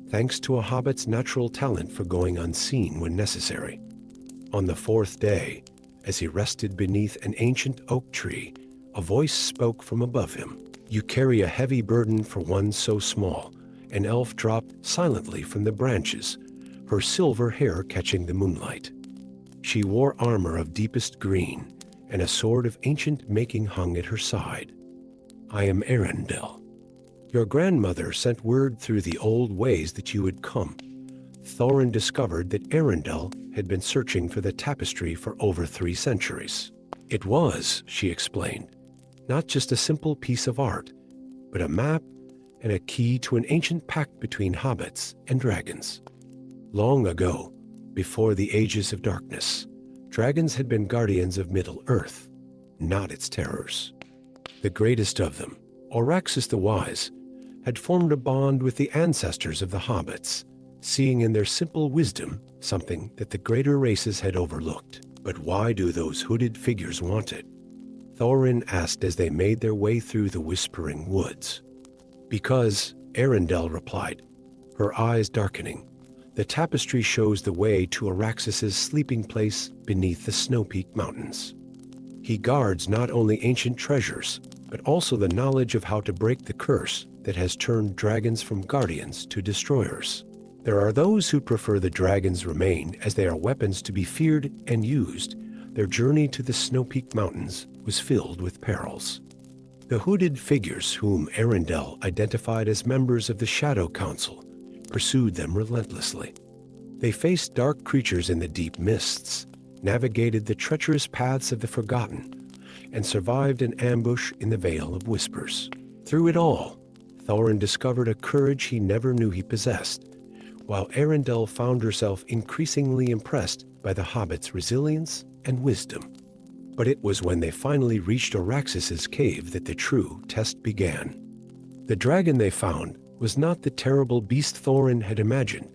thanks to a hobbit's natural talent for going unseen when necessary. On the 4th day, as he rested beneath an ancient oak tree, a voice spoke from above him. "You carry a heavy burden for one so small." An elf dropped silently from the branches, her silver hair catching the moonlight. She wore armor of deepest green, and a sword of ancient making hung at her side. "I am Arundel. Your grandmother sent word through the old ways that you would come." Thorin discovered that Arundel had been searching for the tapestry for over 3 centuries. "It was," she explained, "not just a simple piece of art, but a map and a key to an ancient pact between hobbits and dragons. Long ago, before the ages of darkness, dragons had been guardians of Middle-earth, not its terrors. The greatest of them, Auraxis the Wise, had formed a bond with the ancestors of the hobbits, seeing in their simple wisdom something that the greater races had overlooked. But why do those hooded figures want it? Thorin asked as they made their way through the Whispering Woods. "Because," Arundel replied, her eyes darkening, "the tapestry shows the way to Auraxis' sleeping place beneath the snow-peaked mountains. He guards not only ancient treasures, but also the knowledge of how to break the curse that has turned dragons from guardians to destroyers. There are those who prefer the dragons remain as they are weapons to be feared and used. Their journey to the snow-peaked mountains was filled with perils." The hooded figures, whom Arundel identified as members of the Shadow Council, pursued them relentlessly. They faced dark creatures in the deep mists, navigated the treacherous paths of the Forgotten, and survived an ambush in the Vale of Whispers. Through it all, Thorin discovered a courage he never knew he possessed, while Arundel found herself increasingly impressed by the hobbit's resilience and wisdom. But it was when they finally reached Auraxis' cave that the true test began. The dragon they found was not the terrible beast Thorin had imagined,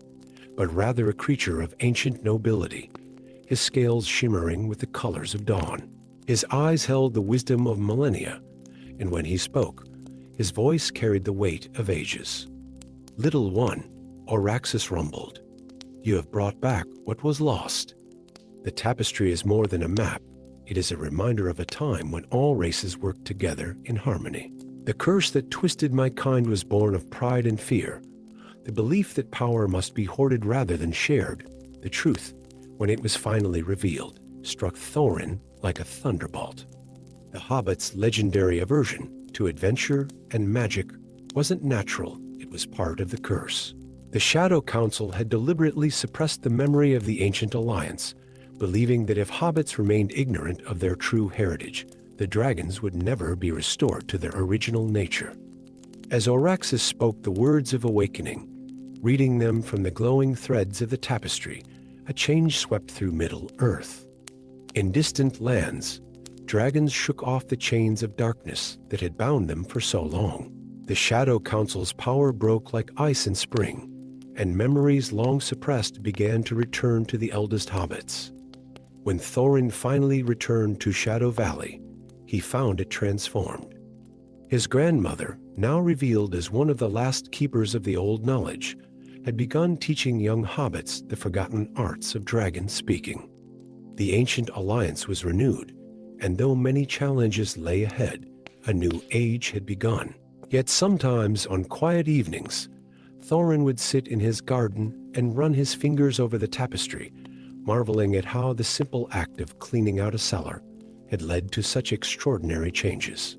but rather a creature of ancient nobility, his scales shimmering with the colors of dawn. His eyes held the wisdom of millennia, and when he spoke, his voice carried the weight of ages. "Little one," Auraxis rumbled, "you have brought back what was lost. The tapestry is more than a map. It is a reminder of a time when all races worked together in harmony. The curse that twisted my kind was born of pride and fear, the belief that power must be hoarded rather than shared. The truth, when it was finally revealed, struck Thorin like a thunderbolt. The Hobbit's legendary aversion to adventure and magic wasn't natural, it was part of the curse. The Shadow Council had deliberately suppressed the memory of the ancient alliance, believing that if hobbits remained ignorant of their true heritage, the dragons would never be restored to their original nature. As Auraxas spoke the words of awakening, reading them from the glowing threads of the tapestry, a change swept through Middle-earth. In distant lands, dragons shook off the chains of darkness that had bound them for so long. The Shadow Council's power broke like ice in spring, and memories long suppressed began to return to the eldest hobbits. When Thorin finally returned to Shadow Valley, he found it transformed. His grandmother, now revealed as one of the last keepers of the old knowledge, had begun teaching young hobbits the forgotten arts of dragon speaking. The ancient alliance was renewed, and though many challenges lay ahead, a new age had begun. Yet sometimes on quiet evenings, Thorin would sit in his garden and run his fingers over the tapestry, marveling at how the simple act of cleaning out a cellar had led to such extraordinary changes.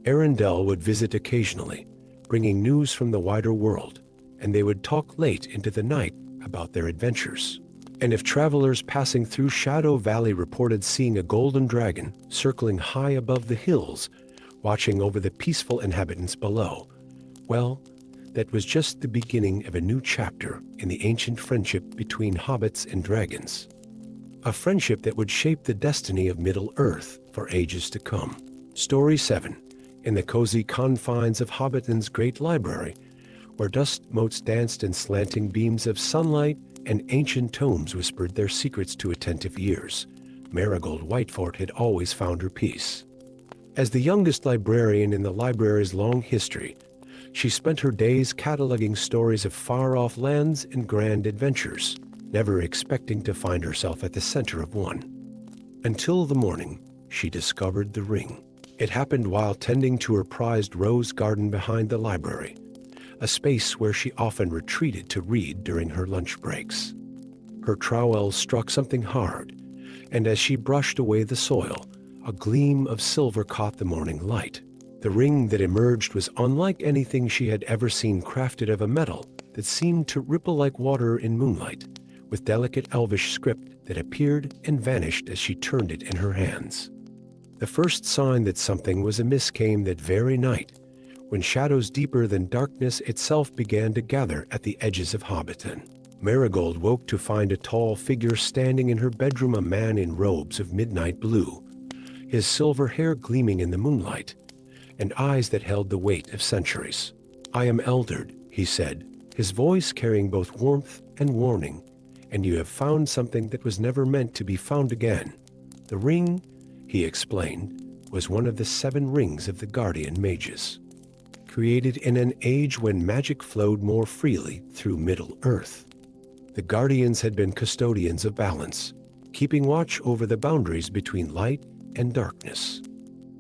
Arendelle would visit occasionally, bringing news from the wider world, and they would talk late into the night about their adventures. And if travelers passing through Shadow Valley reported seeing a golden dragon circling high above the hills, watching over the peaceful inhabitants below, well, that was just the beginning of a new chapter in the ancient friendship between hobbits and dragons. A friendship that would shape the destiny of Middle-earth for ages to come. Story 7. In the cozy confines of Hobbiton's great library, where dust motes danced in slanting beams of sunlight and ancient tomes whispered their secrets to attentive ears, Marigold Whitefort had always found her peace. As the youngest librarian in the library's long history, she spent her days cataloging stories of far-off lands and grand adventures, never expecting to find herself at the center of one. Until the morning, she discovered the ring. It happened while tending to her prized rose garden behind the library, a space where she often retreated to read during her lunch breaks. Her trowel struck something hard, and as she brushed away the soil, a gleam of silver caught the morning light. The ring that emerged was unlike anything she had ever seen, crafted of a metal that seemed to ripple like water in moonlight, with delicate elvish script that appeared and vanished as she turned it in her hands. The first sign that something was amiss came that very night, when shadows deeper than darkness itself began to gather at the edges of Hobbiton. Marigold woke to find a tall figure standing in her bedroom, a man in robes of midnight blue, his silver hair gleaming in the moonlight, and eyes that held the weight of centuries. "I am Eldred," he said, his voice carrying both warmth and warning, "and you have found something that was never meant to be found again." The ring, he explained, was one of the 7 rings of the Guardian Mages, created in an age when magic flowed more freely through Middle-earth. The Guardians had been custodians of balance, keeping watch over the boundaries between light and darkness.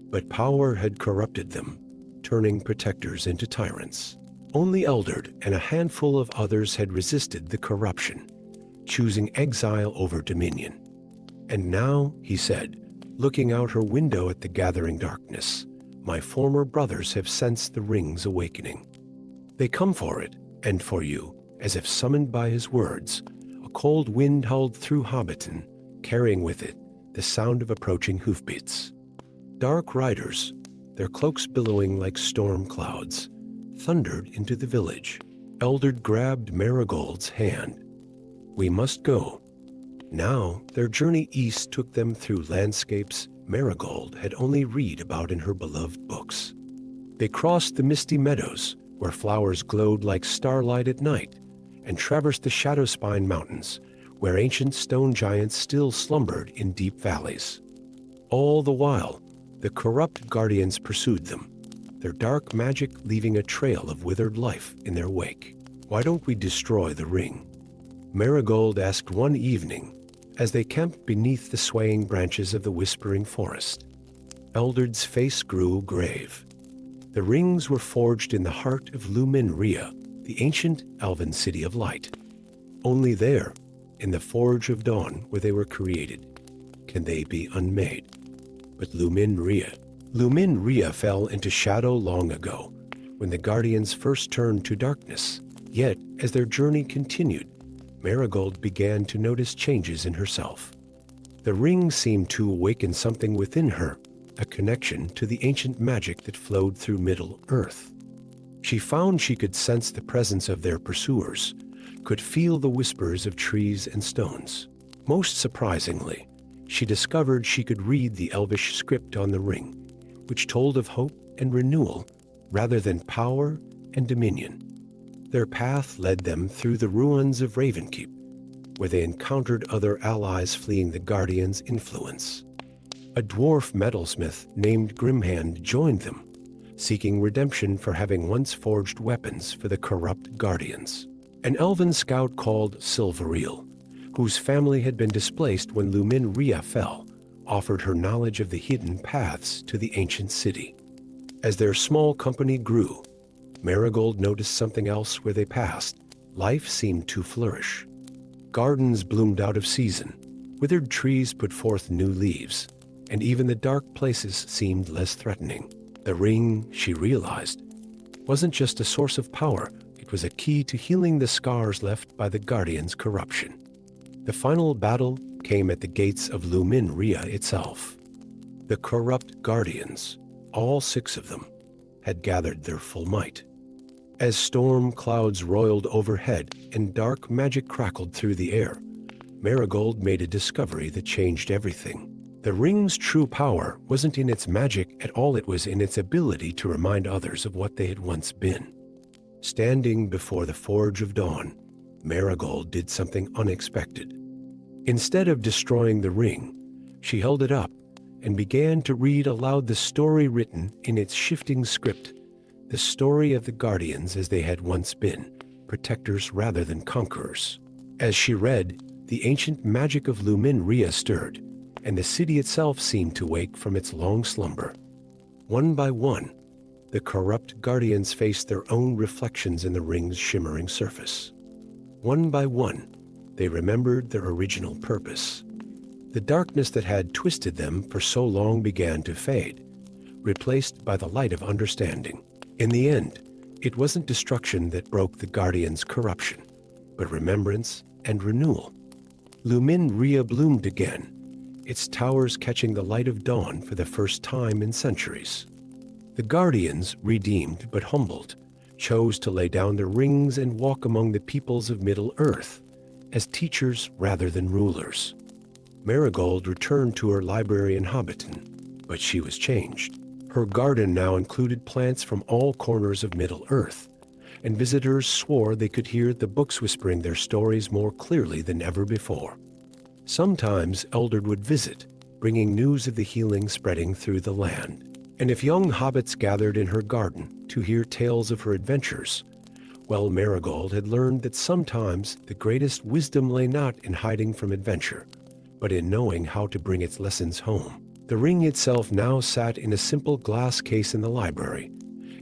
But power had corrupted them, turning protectors into tyrants. Only Eldred and a handful of others had resisted the corruption, choosing exile over dominion. "And now," he said, looking out her window at the gathering darkness, "my former brothers have sensed the ring's awakening. They come for it, and for you." As if summoned by his words, a cold wind howled through Hobbiton, carrying with it the sound of approaching hoofbeats. Dark riders, their cloaks billowing like storm clouds, thundered into the village. Eldred grabbed Marigold's hand. "We must go." Now their journey east took them through landscapes Marigold had only read about in her beloved books. They crossed the misty meadows, where flowers glowed like starlight at night, and traversed the Shadowspine Mountains, where ancient stone giants still slumbered in deep valleys. All the while, the corrupt guardians pursued them, their dark magic leaving a trail of withered life in their wake. "Why don't we destroy the ring?" Marigold asked one evening, as they camped beneath the swaying branches of the whispering forest. Eldred's face grew grave. The rings were forged in the heart of Luminria, the ancient elven city of light. Only there, in the Forge of Dawn where they were created, can they be unmade. But Luminria fell into shadow long ago, when the Guardians first turned to darkness. Yet, as their journey continued, Marigold began to notice changes in herself. The ring seemed to awaken something within her, a connection to the ancient magic that flowed through Middle-earth. She found she could sense the presence of their pursuers, could feel the whispers of trees and stones. Most surprisingly, she discovered she could read the elvish script on the ring, which told of hope and renewal rather than power and dominion. Their path led them through the ruins of Ravenkeep, where they encountered other allies fleeing the Guardians' influence. A dwarf metalsmith named Grimhand joined them, seeking redemption for having once forged weapons for the corrupt Guardians. An elven scout called Silvereel, whose family had been displaced when Luminria fell, offered her knowledge of the hidden paths to the ancient city. As their small company grew, Marigold noticed something else where they passed. Life seemed to flourish. Gardens bloomed out of season, withered trees put forth new leaves, and even the dark places seemed less threatening. The ring, she realized, wasn't just a source of power, it was a key to healing the scars left by the Guardians' corruption. The final battle came at the gates of Luminria itself. The corrupt Guardians, all 6 of them, had gathered their full might. As storm clouds roiled overhead and dark magic crackled through the air, Marigold made a discovery that changed everything. The ring's true power wasn't in its magic at all, it was in its ability to remind others of what they had once been. Standing before the Forge of Dawn, Marigold did something unexpected. Instead of destroying the ring, she held it up and began to read aloud the story written in its shifting script, the story of the Guardians as they had once been, protectors rather than conquerors. As she read, the ancient magic of Luminria stirred, and the city itself seemed to wake from its long slumber. One by one, the corrupt Guardians faced their own reflections in the ring's shimmering surface. One by one, they remembered their original purpose. The darkness that had twisted them for so long began to fade, replaced by the light of understanding. In the end, it wasn't destruction that broke the Guardians' corruption, but remembrance and renewal. Luminria bloomed again, its towers catching the light of dawn for the first time in centuries. The Guardians, redeemed but humbled, chose to lay down their rings and walk among the peoples of Middle-earth, as teachers rather than rulers. Marigold returned to her library in Hobbiton, but she was changed. Her garden now included plants from all corners of Middle-earth, and visitors swore they could hear the books whispering their stories more clearly than ever before. Sometimes Eldred would visit, bringing news of the healing spreading through the land. And if young hobbits gathered in her garden to hear tales of her adventures, well, Marigold had learned that sometimes the greatest wisdom lay not in hiding from adventure, but in knowing how to bring its lessons home. The ring itself now sat in a simple glass case in the library,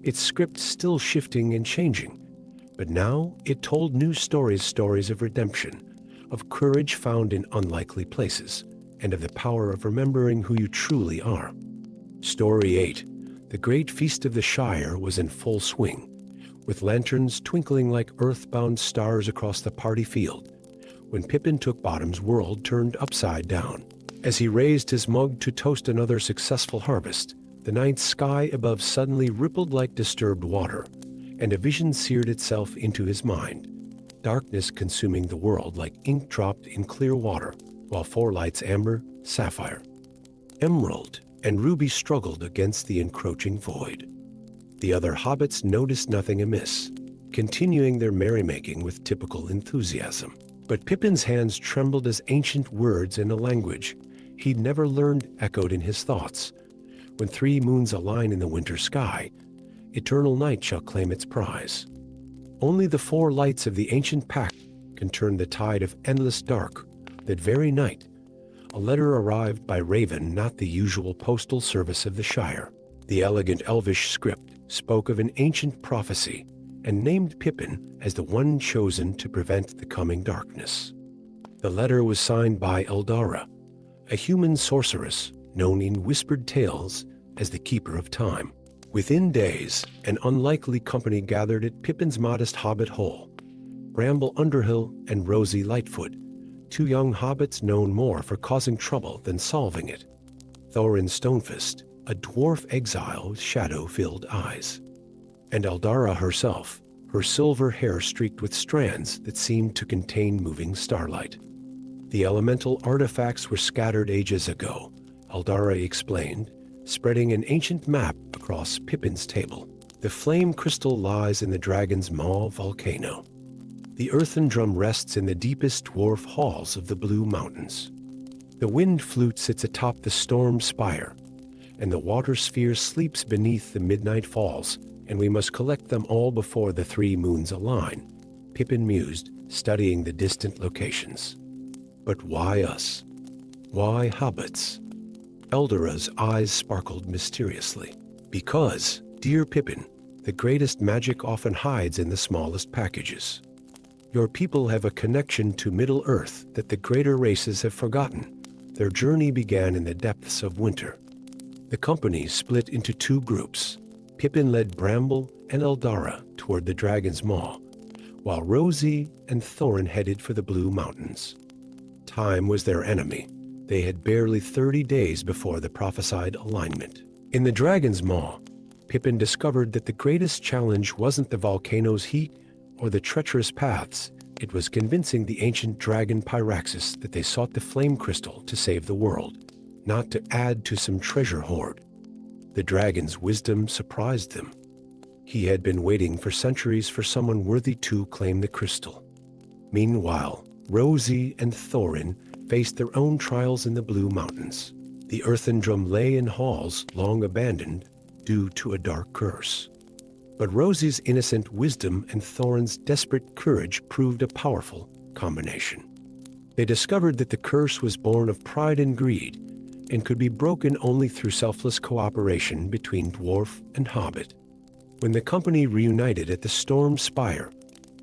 its script still shifting and changing, but now it told new stories of redemption, of courage found in unlikely places, and of the power of remembering who you truly are. Story 8. The Great Feast of the Shire was in full swing, with lanterns twinkling like earthbound stars across the party field, when Pippin took Bottom's world turned upside down. As he raised his mug to toast another successful harvest, the night sky above suddenly rippled like disturbed water, and a vision seared itself into his mind, darkness consuming the world like ink dropped in clear water, while 4 lights amber, sapphire, emerald, and ruby struggled against the encroaching void. The other hobbits noticed nothing amiss, continuing their merrymaking with typical enthusiasm. But Pippin's hands trembled as ancient words in a language he'd never learned echoed in his thoughts. When 3 moons align in the winter sky, eternal night shall claim its prize. Only the 4 lights of the ancient pact can turn the tide of endless dark. That very night, a letter arrived by Raven, not the usual postal service of the Shire. The elegant elvish script spoke of an ancient prophecy and named Pippin as the one chosen to prevent the coming darkness. The letter was signed by Eldara, a human sorceress known in whispered tales as the Keeper of Time. Within days, an unlikely company gathered at Pippin's modest hobbit hole. Bramble Underhill and Rosie Lightfoot, 2 young hobbits known more for causing trouble than solving it. Thorin Stonefist, a dwarf exile with shadow-filled eyes. And Eldara herself, her silver hair streaked with strands that seemed to contain moving starlight. The elemental artifacts were scattered ages ago, Eldara explained, spreading an ancient map across Pippin's table. The flame crystal lies in the Dragon's Maw volcano. The earthen drum rests in the deepest dwarf halls of the Blue Mountains. The wind flute sits atop the storm spire, and the water sphere sleeps beneath the midnight falls, and we must collect them all before the 3 moons align, Pippin mused, studying the distant locations. But why us? Why hobbits? Eldara's eyes sparkled mysteriously. Because, dear Pippin, the greatest magic often hides in the smallest packages. Your people have a connection to Middle-earth that the greater races have forgotten. Their journey began in the depths of winter. The company split into 2 groups. Pippin led Bramble and Eldara toward the Dragon's Maw, while Rosie and Thorin headed for the Blue Mountains. Time was their enemy. They had barely 30 days before the prophesied alignment. In the Dragon's Maw, Pippin discovered that the greatest challenge wasn't the volcano's heat or the treacherous paths. It was convincing the ancient dragon Pyraxis that they sought the flame crystal to save the world, not to add to some treasure hoard. The dragon's wisdom surprised them. He had been waiting for centuries for someone worthy to claim the crystal. Meanwhile, Rosie and Thorin faced their own trials in the Blue Mountains. The earthen drum lay in halls long abandoned due to a dark curse. But Rosie's innocent wisdom and Thorin's desperate courage proved a powerful combination. They discovered that the curse was born of pride and greed, and could be broken only through selfless cooperation between dwarf and hobbit. When the company reunited at the Storm Spire,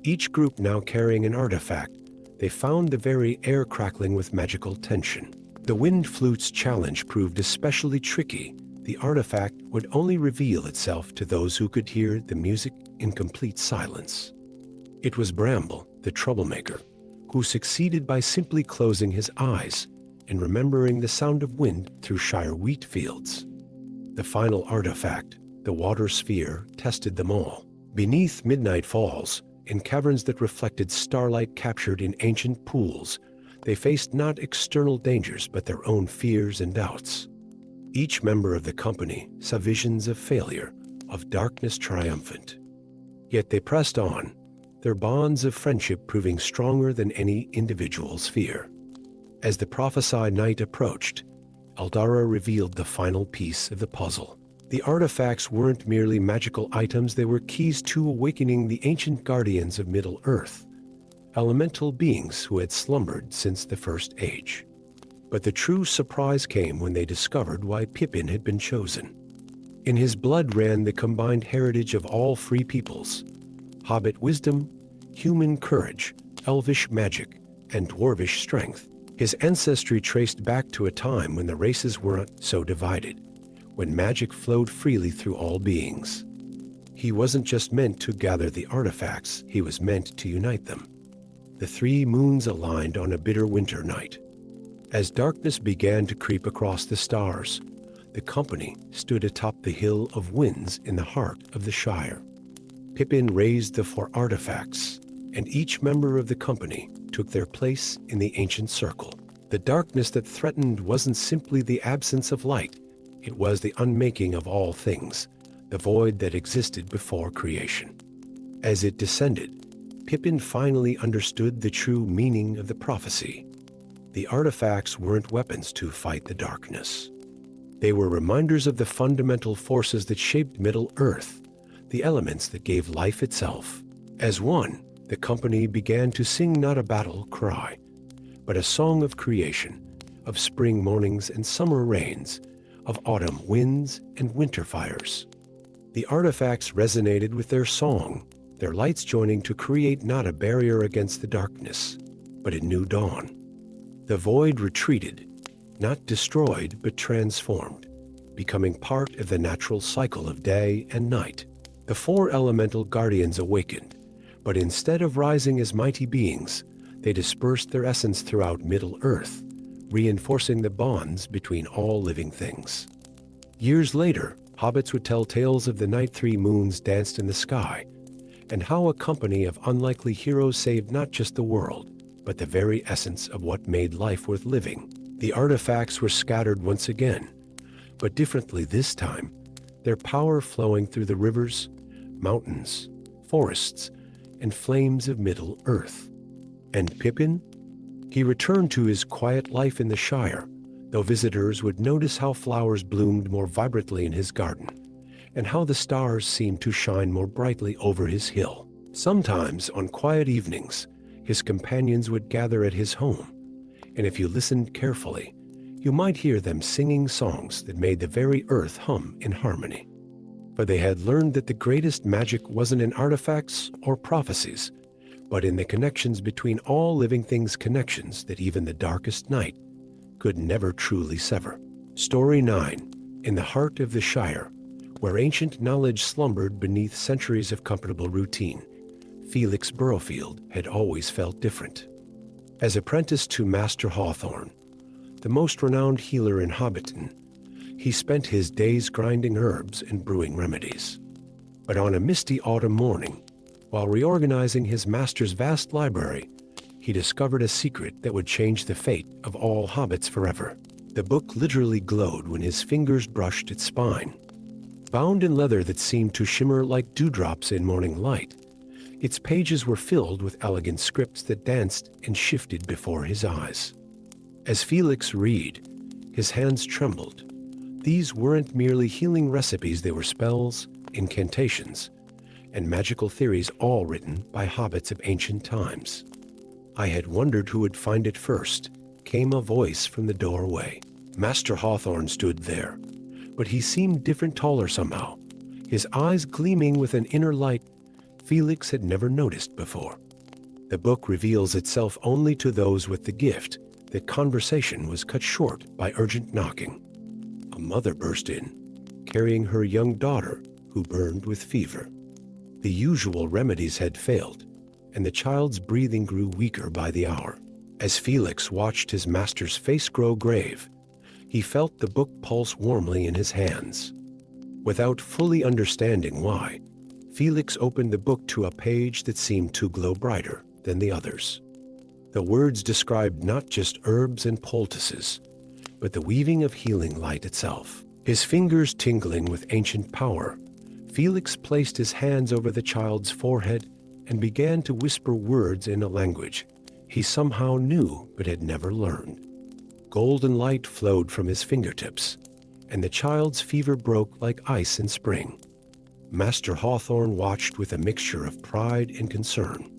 each group now carrying an artifact, they found the very air crackling with magical tension. The wind flute's challenge proved especially tricky. The artifact would only reveal itself to those who could hear the music in complete silence. It was Bramble, the troublemaker, who succeeded by simply closing his eyes and remembering the sound of wind through Shire wheat fields. The final artifact, the water sphere, tested them all. Beneath Midnight Falls, in caverns that reflected starlight captured in ancient pools, they faced not external dangers but their own fears and doubts. Each member of the company saw visions of failure, of darkness triumphant. Yet they pressed on, their bonds of friendship proving stronger than any individual's fear. As the prophesied night approached, Eldara revealed the final piece of the puzzle. The artifacts weren't merely magical items, they were keys to awakening the ancient guardians of Middle-earth, elemental beings who had slumbered since the First Age. But the true surprise came when they discovered why Pippin had been chosen. In his blood ran the combined heritage of all 3 peoples: Hobbit wisdom, human courage, elvish magic, and dwarvish strength. His ancestry traced back to a time when the races weren't so divided, when magic flowed freely through all beings. He wasn't just meant to gather the artifacts, he was meant to unite them. The 3 moons aligned on a bitter winter night. As darkness began to creep across the stars, the company stood atop the Hill of Winds in the heart of the Shire. Pippin raised the 4 artifacts, and each member of the company took their place in the ancient circle. The darkness that threatened wasn't simply the absence of light, it was the unmaking of all things, the void that existed before creation. As it descended, Pippin finally understood the true meaning of the prophecy. The artifacts weren't weapons to fight the darkness. They were reminders of the fundamental forces that shaped Middle-earth, the elements that gave life itself. As one, the company began to sing not a battle cry, but a song of creation, of spring mornings and summer rains, of autumn winds and winter fires. The artifacts resonated with their song, their lights joining to create not a barrier against the darkness, but a new dawn. The void retreated, not destroyed but transformed, becoming part of the natural cycle of day and night. The 4 elemental guardians awakened, but instead of rising as mighty beings, they dispersed their essence throughout Middle-earth, reinforcing the bonds between all living things. Years later, hobbits would tell tales of the night three moons danced in the sky, and how a company of unlikely heroes saved not just the world, but the very essence of what made life worth living. The artifacts were scattered once again, but differently this time, their power flowing through the rivers, mountains, forests, and flames of Middle-earth. And Pippin? He returned to his quiet life in the Shire, though visitors would notice how flowers bloomed more vibrantly in his garden, and how the stars seemed to shine more brightly over his hill. Sometimes, on quiet evenings, his companions would gather at his home, and if you listened carefully, you might hear them singing songs that made the very earth hum in harmony. For they had learned that the greatest magic wasn't in artifacts or prophecies, but in the connections between all living things, connections that even the darkest night could never truly sever. Story 9. In the heart of the Shire, where ancient knowledge slumbered beneath centuries of comfortable routine, Felix Burrowfield had always felt different. As apprentice to Master Hawthorne, the most renowned healer in Hobbiton, he spent his days grinding herbs and brewing remedies. But on a misty autumn morning, while reorganizing his master's vast library, he discovered a secret that would change the fate of all hobbits forever. The book literally glowed when his fingers brushed its spine. Bound in leather that seemed to shimmer like dewdrops in morning light, its pages were filled with elegant scripts that danced and shifted before his eyes. As Felix read, his hands trembled. These weren't merely healing recipes, they were spells, incantations, and magical theories, all written by hobbits of ancient times. I had wondered who would find it first, came a voice from the doorway. Master Hawthorne stood there, but he seemed different, taller somehow, his eyes gleaming with an inner light Felix had never noticed before. The book reveals itself only to those with the gift. The conversation was cut short by urgent knocking. A mother burst in, carrying her young daughter, who burned with fever. The usual remedies had failed, and the child's breathing grew weaker by the hour. As Felix watched his master's face grow grave, he felt the book pulse warmly in his hands. Without fully understanding why, Felix opened the book to a page that seemed to glow brighter than the others. The words described not just herbs and poultices, but the weaving of healing light itself. His fingers tingling with ancient power, Felix placed his hands over the child's forehead and began to whisper words in a language he somehow knew but had never learned. Golden light flowed from his fingertips, and the child's fever broke like ice in spring. Master Hawthorne watched with a mixture of pride and concern.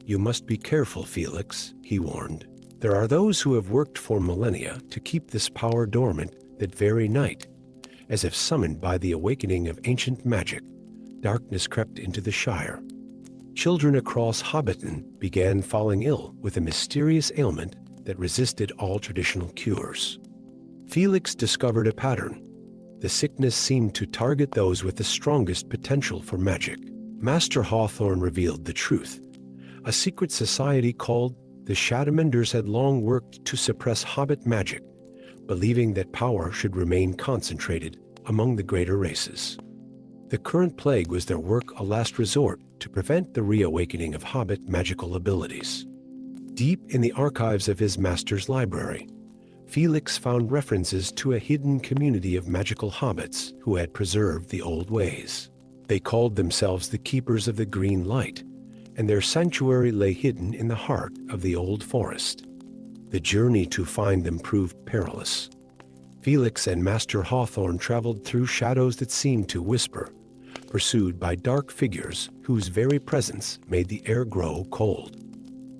"You must be careful, Felix," he warned. "There are those who have worked for millennia to keep this power dormant that very night. As if summoned by the awakening of ancient magic, darkness crept into the Shire. Children across Hobbiton began falling ill with a mysterious ailment that resisted all traditional cures. Felix discovered a pattern. The sickness seemed to target those with the strongest potential for magic. Master Hawthorne revealed the truth. A secret society called the Shadowmenders had long worked to suppress Hobbit magic, believing that power should remain concentrated among the greater races. The current plague was their work a last resort to prevent the reawakening of Hobbit magical abilities. Deep in the archives of his master's library, Felix found references to a hidden community of magical hobbits who had preserved the old ways. They called themselves the Keepers of the Green Light, and their sanctuary lay hidden in the heart of the old forest. The journey to find them proved perilous. Felix and Master Hawthorne traveled through shadows that seemed to whisper, pursued by dark figures whose very presence made the air grow cold.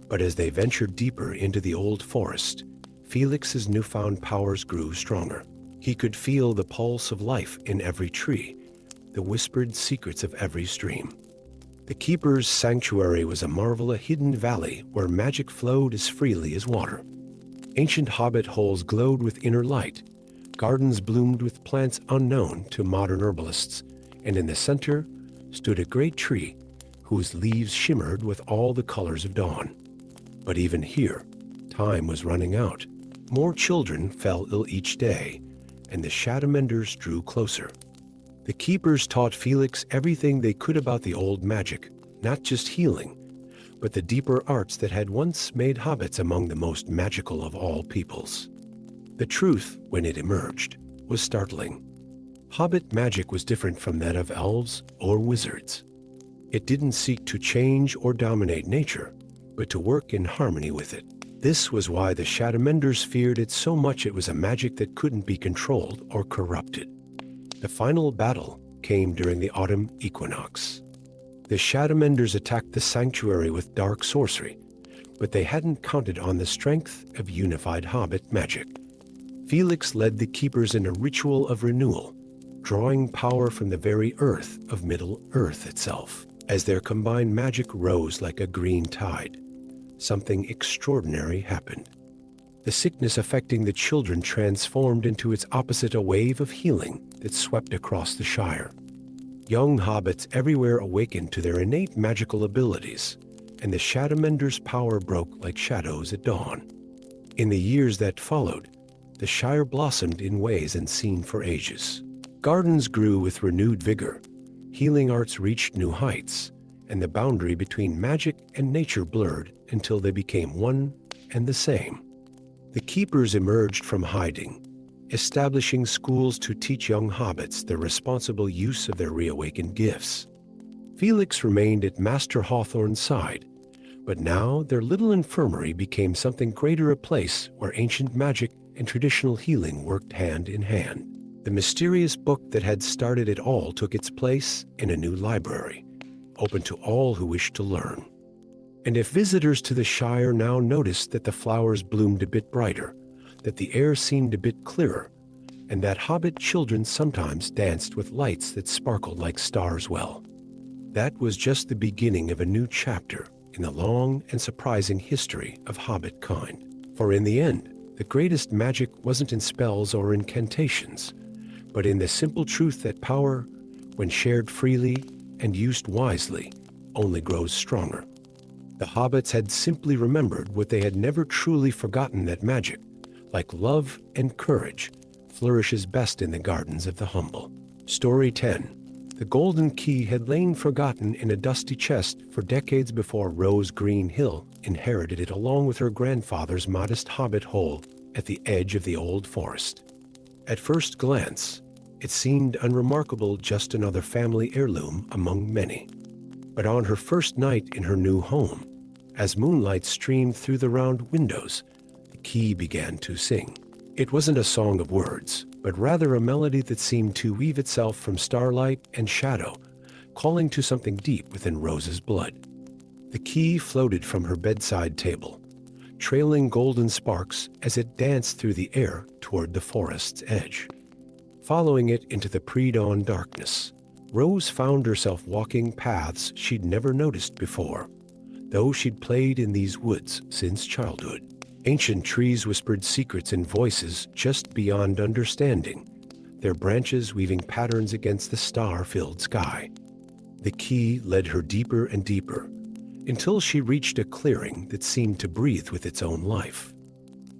But as they ventured deeper into the old forest, Felix's newfound powers grew stronger. He could feel the pulse of life in every tree, the whispered secrets of every stream. The Keeper's sanctuary was a marvel, a hidden valley where magic flowed as freely as water. Ancient hobbit holes glowed with inner light, gardens bloomed with plants unknown to modern herbalists, and in the center stood a great tree whose leaves shimmered with all the colors of dawn. But even here, time was running out. More children fell ill each day, and the Shadowmenders drew closer. The keepers taught Felix everything they could about the old magic, not just healing, but the deeper arts that had once made hobbits among the most magical of all peoples. The truth, when it emerged, was startling. Hobbit magic was different from that of elves or wizards. It didn't seek to change or dominate nature, but to work in harmony with it. This was why the Shadowmenders feared it so much. It was a magic that couldn't be controlled or corrupted. The final battle came during the autumn equinox. The Shadowmenders attacked the sanctuary with dark sorcery, but they hadn't counted on the strength of unified hobbit magic. Felix led the keepers in a ritual of renewal, drawing power from the very earth of Middle-earth itself. As their combined magic rose like a green tide, something extraordinary happened. The sickness affecting the children transformed into its opposite, a wave of healing that swept across the Shire. Young hobbits everywhere awakened to their innate magical abilities, and the Shadowmenders' power broke like shadows at dawn. In the years that followed, the Shire blossomed in ways unseen for ages. Gardens grew with renewed vigor, healing arts reached new heights, and the boundary between magic and nature blurred until they became one and the same. The keepers emerged from hiding, establishing schools to teach young hobbits the responsible use of their reawakened gifts. Felix remained at Master Hawthorne's side, but now their little infirmary became something greater, a place where ancient magic and traditional healing worked hand in hand. The mysterious book that had started it all took its place in a new library, open to all who wished to learn. And if visitors to the Shire now noticed that the flowers bloomed a bit brighter, that the air seemed a bit clearer, and that hobbit children sometimes danced with lights that sparkled like stars, well, that was just the beginning of a new chapter in the long and surprising history of hobbit kind. For in the end, the greatest magic wasn't in spells or incantations, but in the simple truth that power, when shared freely and used wisely, only grows stronger. The hobbits had simply remembered what they had never truly forgotten, that magic, like love and courage, flourishes best in the gardens of the humble. Story 10. The golden key had lain forgotten in a dusty chest for decades before Rose Greenhill inherited it along with her grandfather's modest hobbit hole at the edge of the old forest. At first glance, it seemed unremarkable, just another family heirloom among many. But on her first night in her new home, as moonlight streamed through the round windows, the key began to sing. It wasn't a song of words, but rather a melody that seemed to weave itself from starlight and shadow, calling to something deep within Rose's blood. The key floated from her bedside table, trailing golden sparks as it danced through the air toward the forest's edge. Following it into the pre-dawn darkness, Rose found herself walking paths she'd never noticed before, though she'd played in these woods since childhood. Ancient trees whispered secrets in voices just beyond understanding, their branches weaving patterns against the star-filled sky. The key led her deeper and deeper, until she reached a clearing that seemed to breathe with its own life.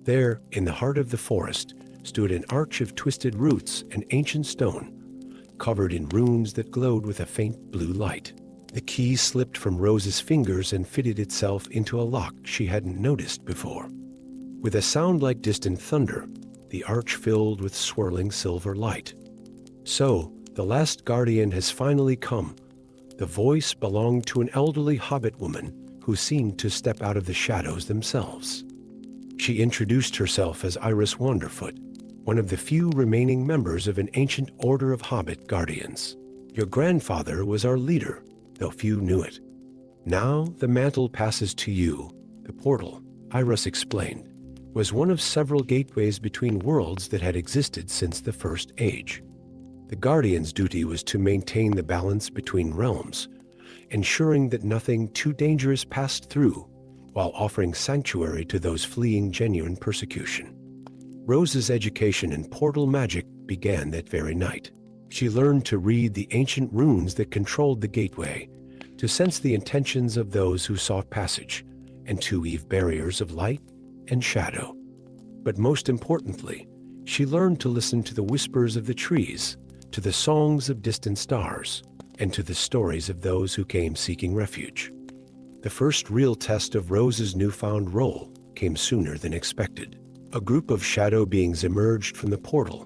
There, in the heart of the forest, stood an arch of twisted roots and ancient stone, covered in runes that glowed with a faint blue light. The key slipped from Rose's fingers and fitted itself into a lock she hadn't noticed before. With a sound like distant thunder, the arch filled with swirling silver light. So, the last guardian has finally come. The voice belonged to an elderly hobbit woman who seemed to step out of the shadows themselves. She introduced herself as Iris Wanderfoot, one of the few remaining members of an ancient order of hobbit guardians. Your grandfather was our leader, though few knew it. Now the mantle passes to you. The portal, Iris explained, was one of several gateways between worlds that had existed since the First Age. The Guardian's duty was to maintain the balance between realms, ensuring that nothing too dangerous passed through, while offering sanctuary to those fleeing genuine persecution. Rose's education in portal magic began that very night. She learned to read the ancient runes that controlled the gateway, to sense the intentions of those who sought passage, and to weave barriers of light and shadow. But most importantly, She learned to listen to the whispers of the trees, to the songs of distant stars, and to the stories of those who came seeking refuge. The first real test of Rose's newfound role came sooner than expected. A group of shadow beings emerged from the portal,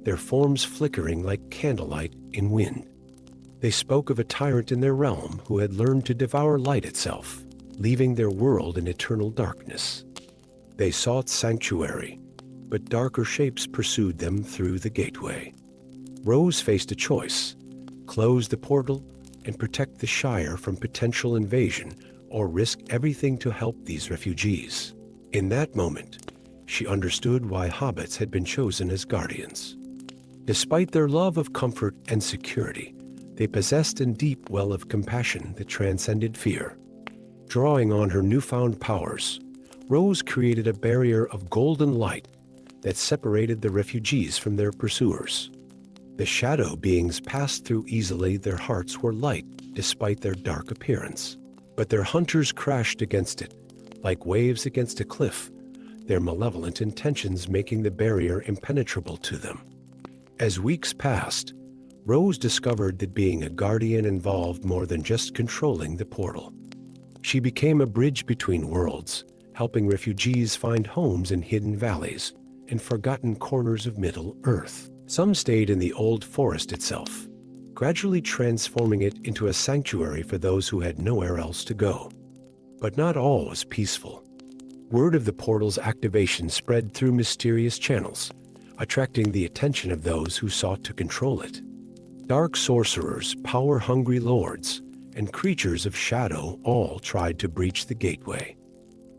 their forms flickering like candlelight in wind. They spoke of a tyrant in their realm who had learned to devour light itself, leaving their world in eternal darkness. They sought sanctuary, but darker shapes pursued them through the gateway. Rose faced a choice: close the portal and protect the Shire from potential invasion, or risk everything to help these refugees. In that moment, she understood why hobbits had been chosen as guardians. Despite their love of comfort and security, they possessed a deep well of compassion that transcended fear. Drawing on her newfound powers, Rose created a barrier of golden light that separated the refugees from their pursuers. The shadow beings passed through easily, their hearts were light despite their dark appearance. But their hunters crashed against it, like waves against a cliff, their malevolent intentions making the barrier impenetrable to them. As weeks passed, Rose discovered that being a guardian involved more than just controlling the portal. She became a bridge between worlds, helping refugees find homes in hidden valleys and forgotten corners of Middle-earth. Some stayed in the old forest itself, gradually transforming it into a sanctuary for those who had nowhere else to go. But not all was peaceful. Word of the portal's activation spread through mysterious channels, attracting the attention of those who sought to control it. Dark sorcerers, power-hungry lords, and creatures of shadow all tried to breach the gateway.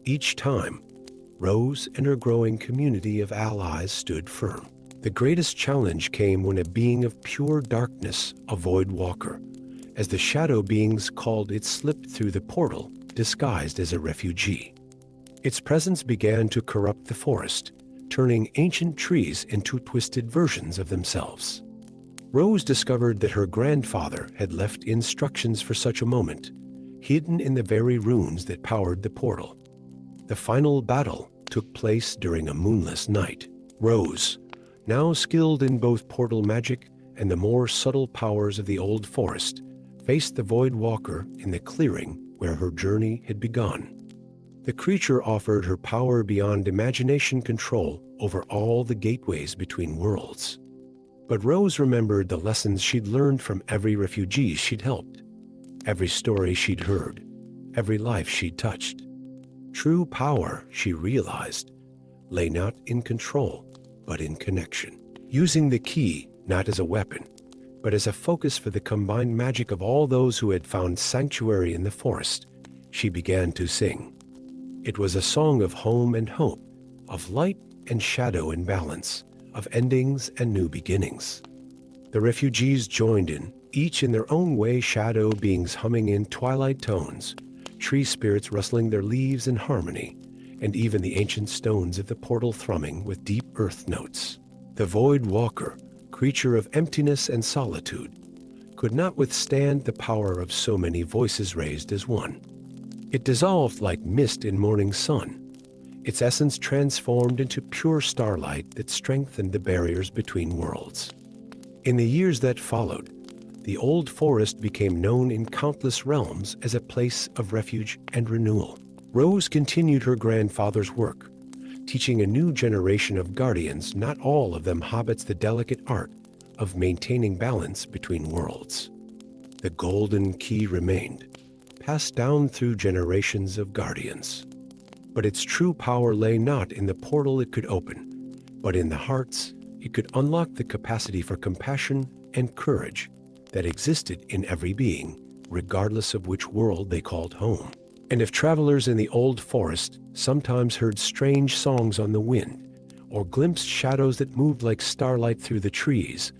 Each time, Rose and her growing community of allies stood firm. The greatest challenge came when a being of pure darkness, a void walker, as the shadow beings called it, slipped through the portal, disguised as a refugee. Its presence began to corrupt the forest, turning ancient trees into twisted versions of themselves. Rose discovered that her grandfather had left instructions for such a moment, hidden in the very runes that powered the portal. The final battle took place during a moonless night. Rose, now skilled in both portal magic and the more subtle powers of the old forest, faced the Void Walker in the clearing where her journey had begun. The creature offered her power beyond imagination, control over all the gateways between worlds. But Rose remembered the lessons she'd learned from every refugee she'd helped, every story she'd heard, every life she'd touched. True power, she realized, lay not in control, but in connection. Using the key not as a weapon, but as a focus for the combined magic of all those who had found sanctuary in the forest, she began to sing. It was a song of home and hope, of light and shadow in balance, of endings and new beginnings. The refugees joined in, each in their own way, shadow beings humming in twilight tones, tree spirits rustling their leaves in harmony, and even the ancient stones of the portal thrumming with deep earth notes. The Void Walker, creature of emptiness and solitude, could not withstand the power of so many voices raised as one. It dissolved like mist in morning sun, its essence transformed into pure starlight that strengthened the barriers between worlds. In the years that followed, the old forest became known in countless realms as a place of refuge and renewal. Rose continued her grandfather's work, teaching a new generation of guardians, not all of them hobbits, the delicate art of maintaining balance between worlds. The golden key remained, passed down through generations of guardians. But its true power lay not in the portal it could open, but in the hearts it could unlock the capacity for compassion and courage that existed in every being, regardless of which world they called home. And if travelers in the old forest sometimes heard strange songs on the wind, or glimpsed shadows that moved like starlight through the trees,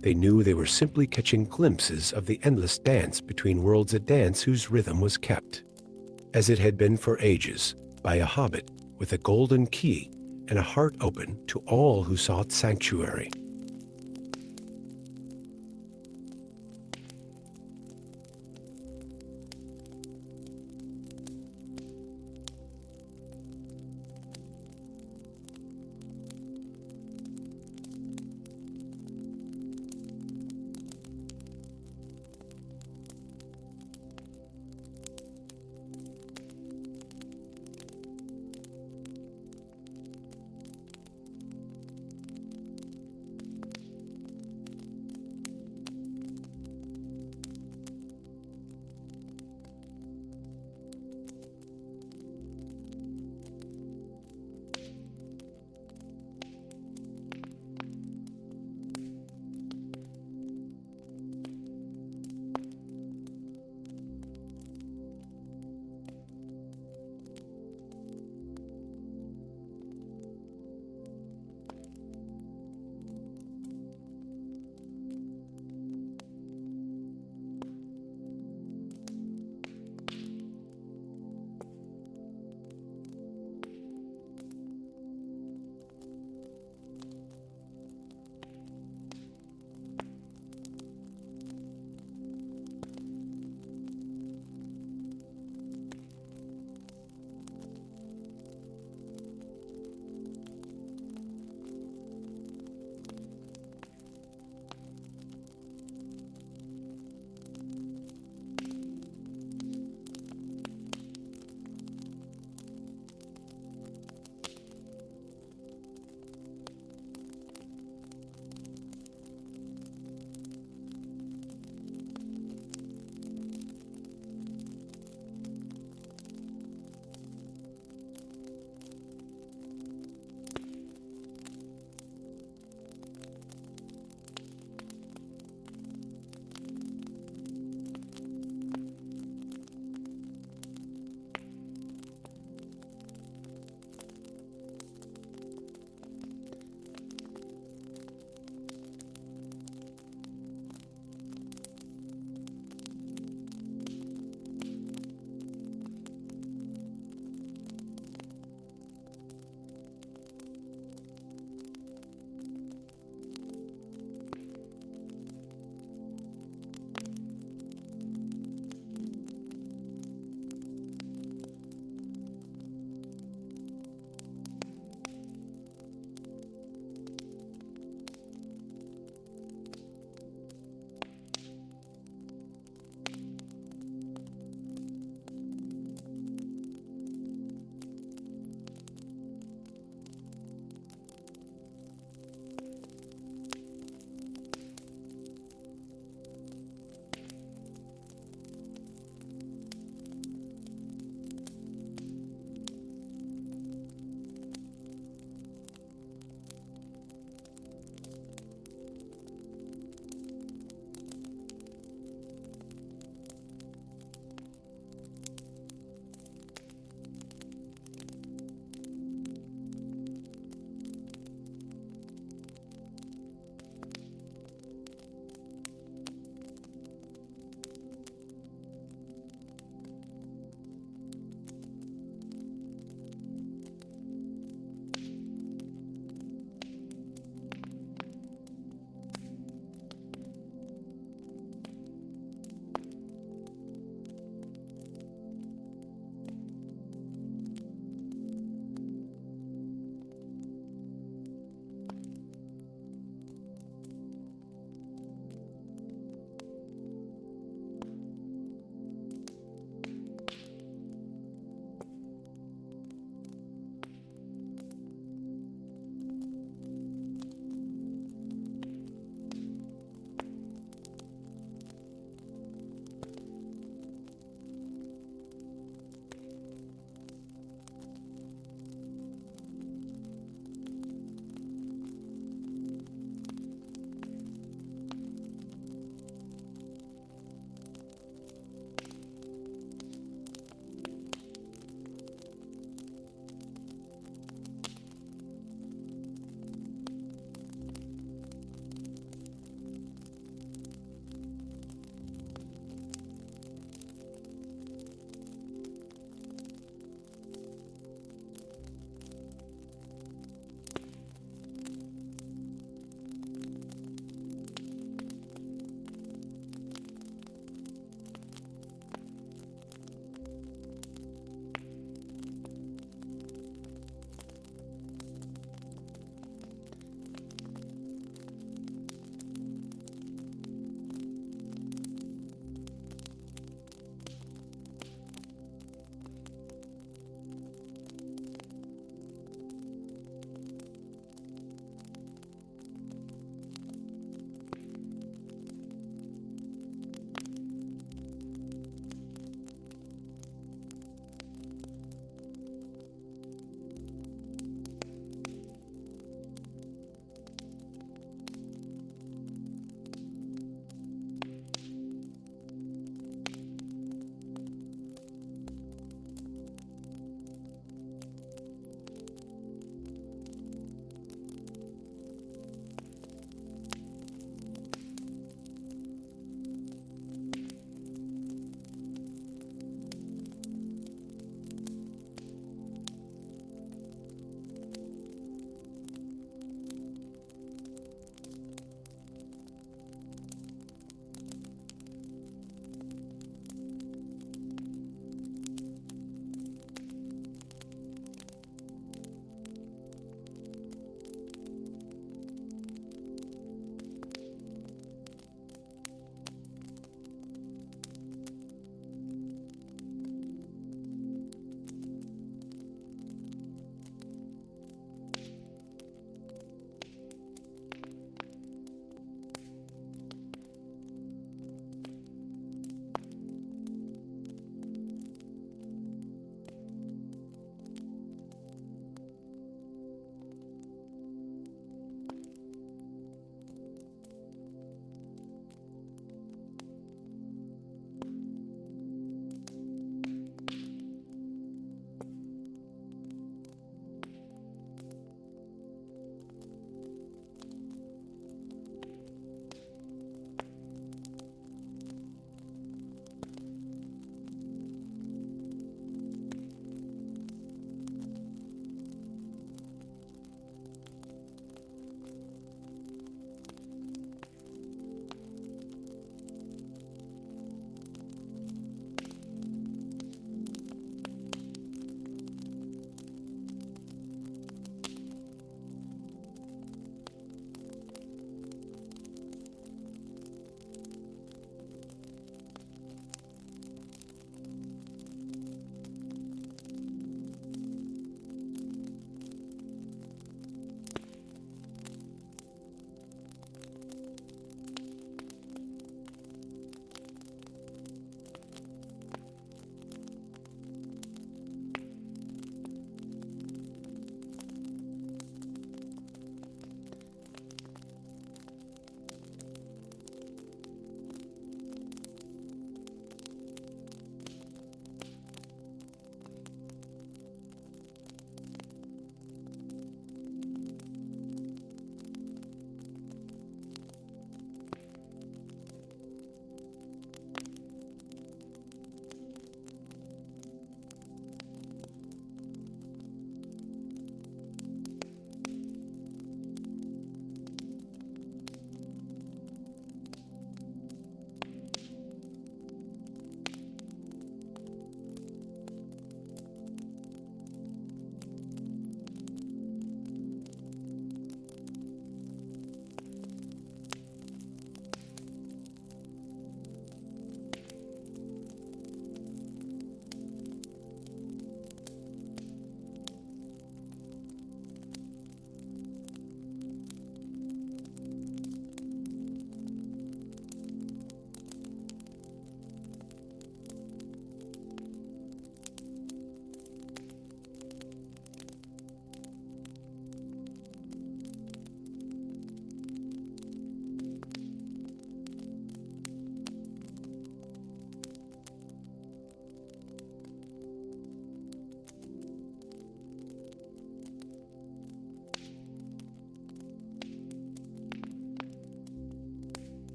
they knew they were simply catching glimpses of the endless dance between worlds, a dance whose rhythm was kept, as it had been for ages, by a hobbit with a golden key and a heart open to all who sought sanctuary.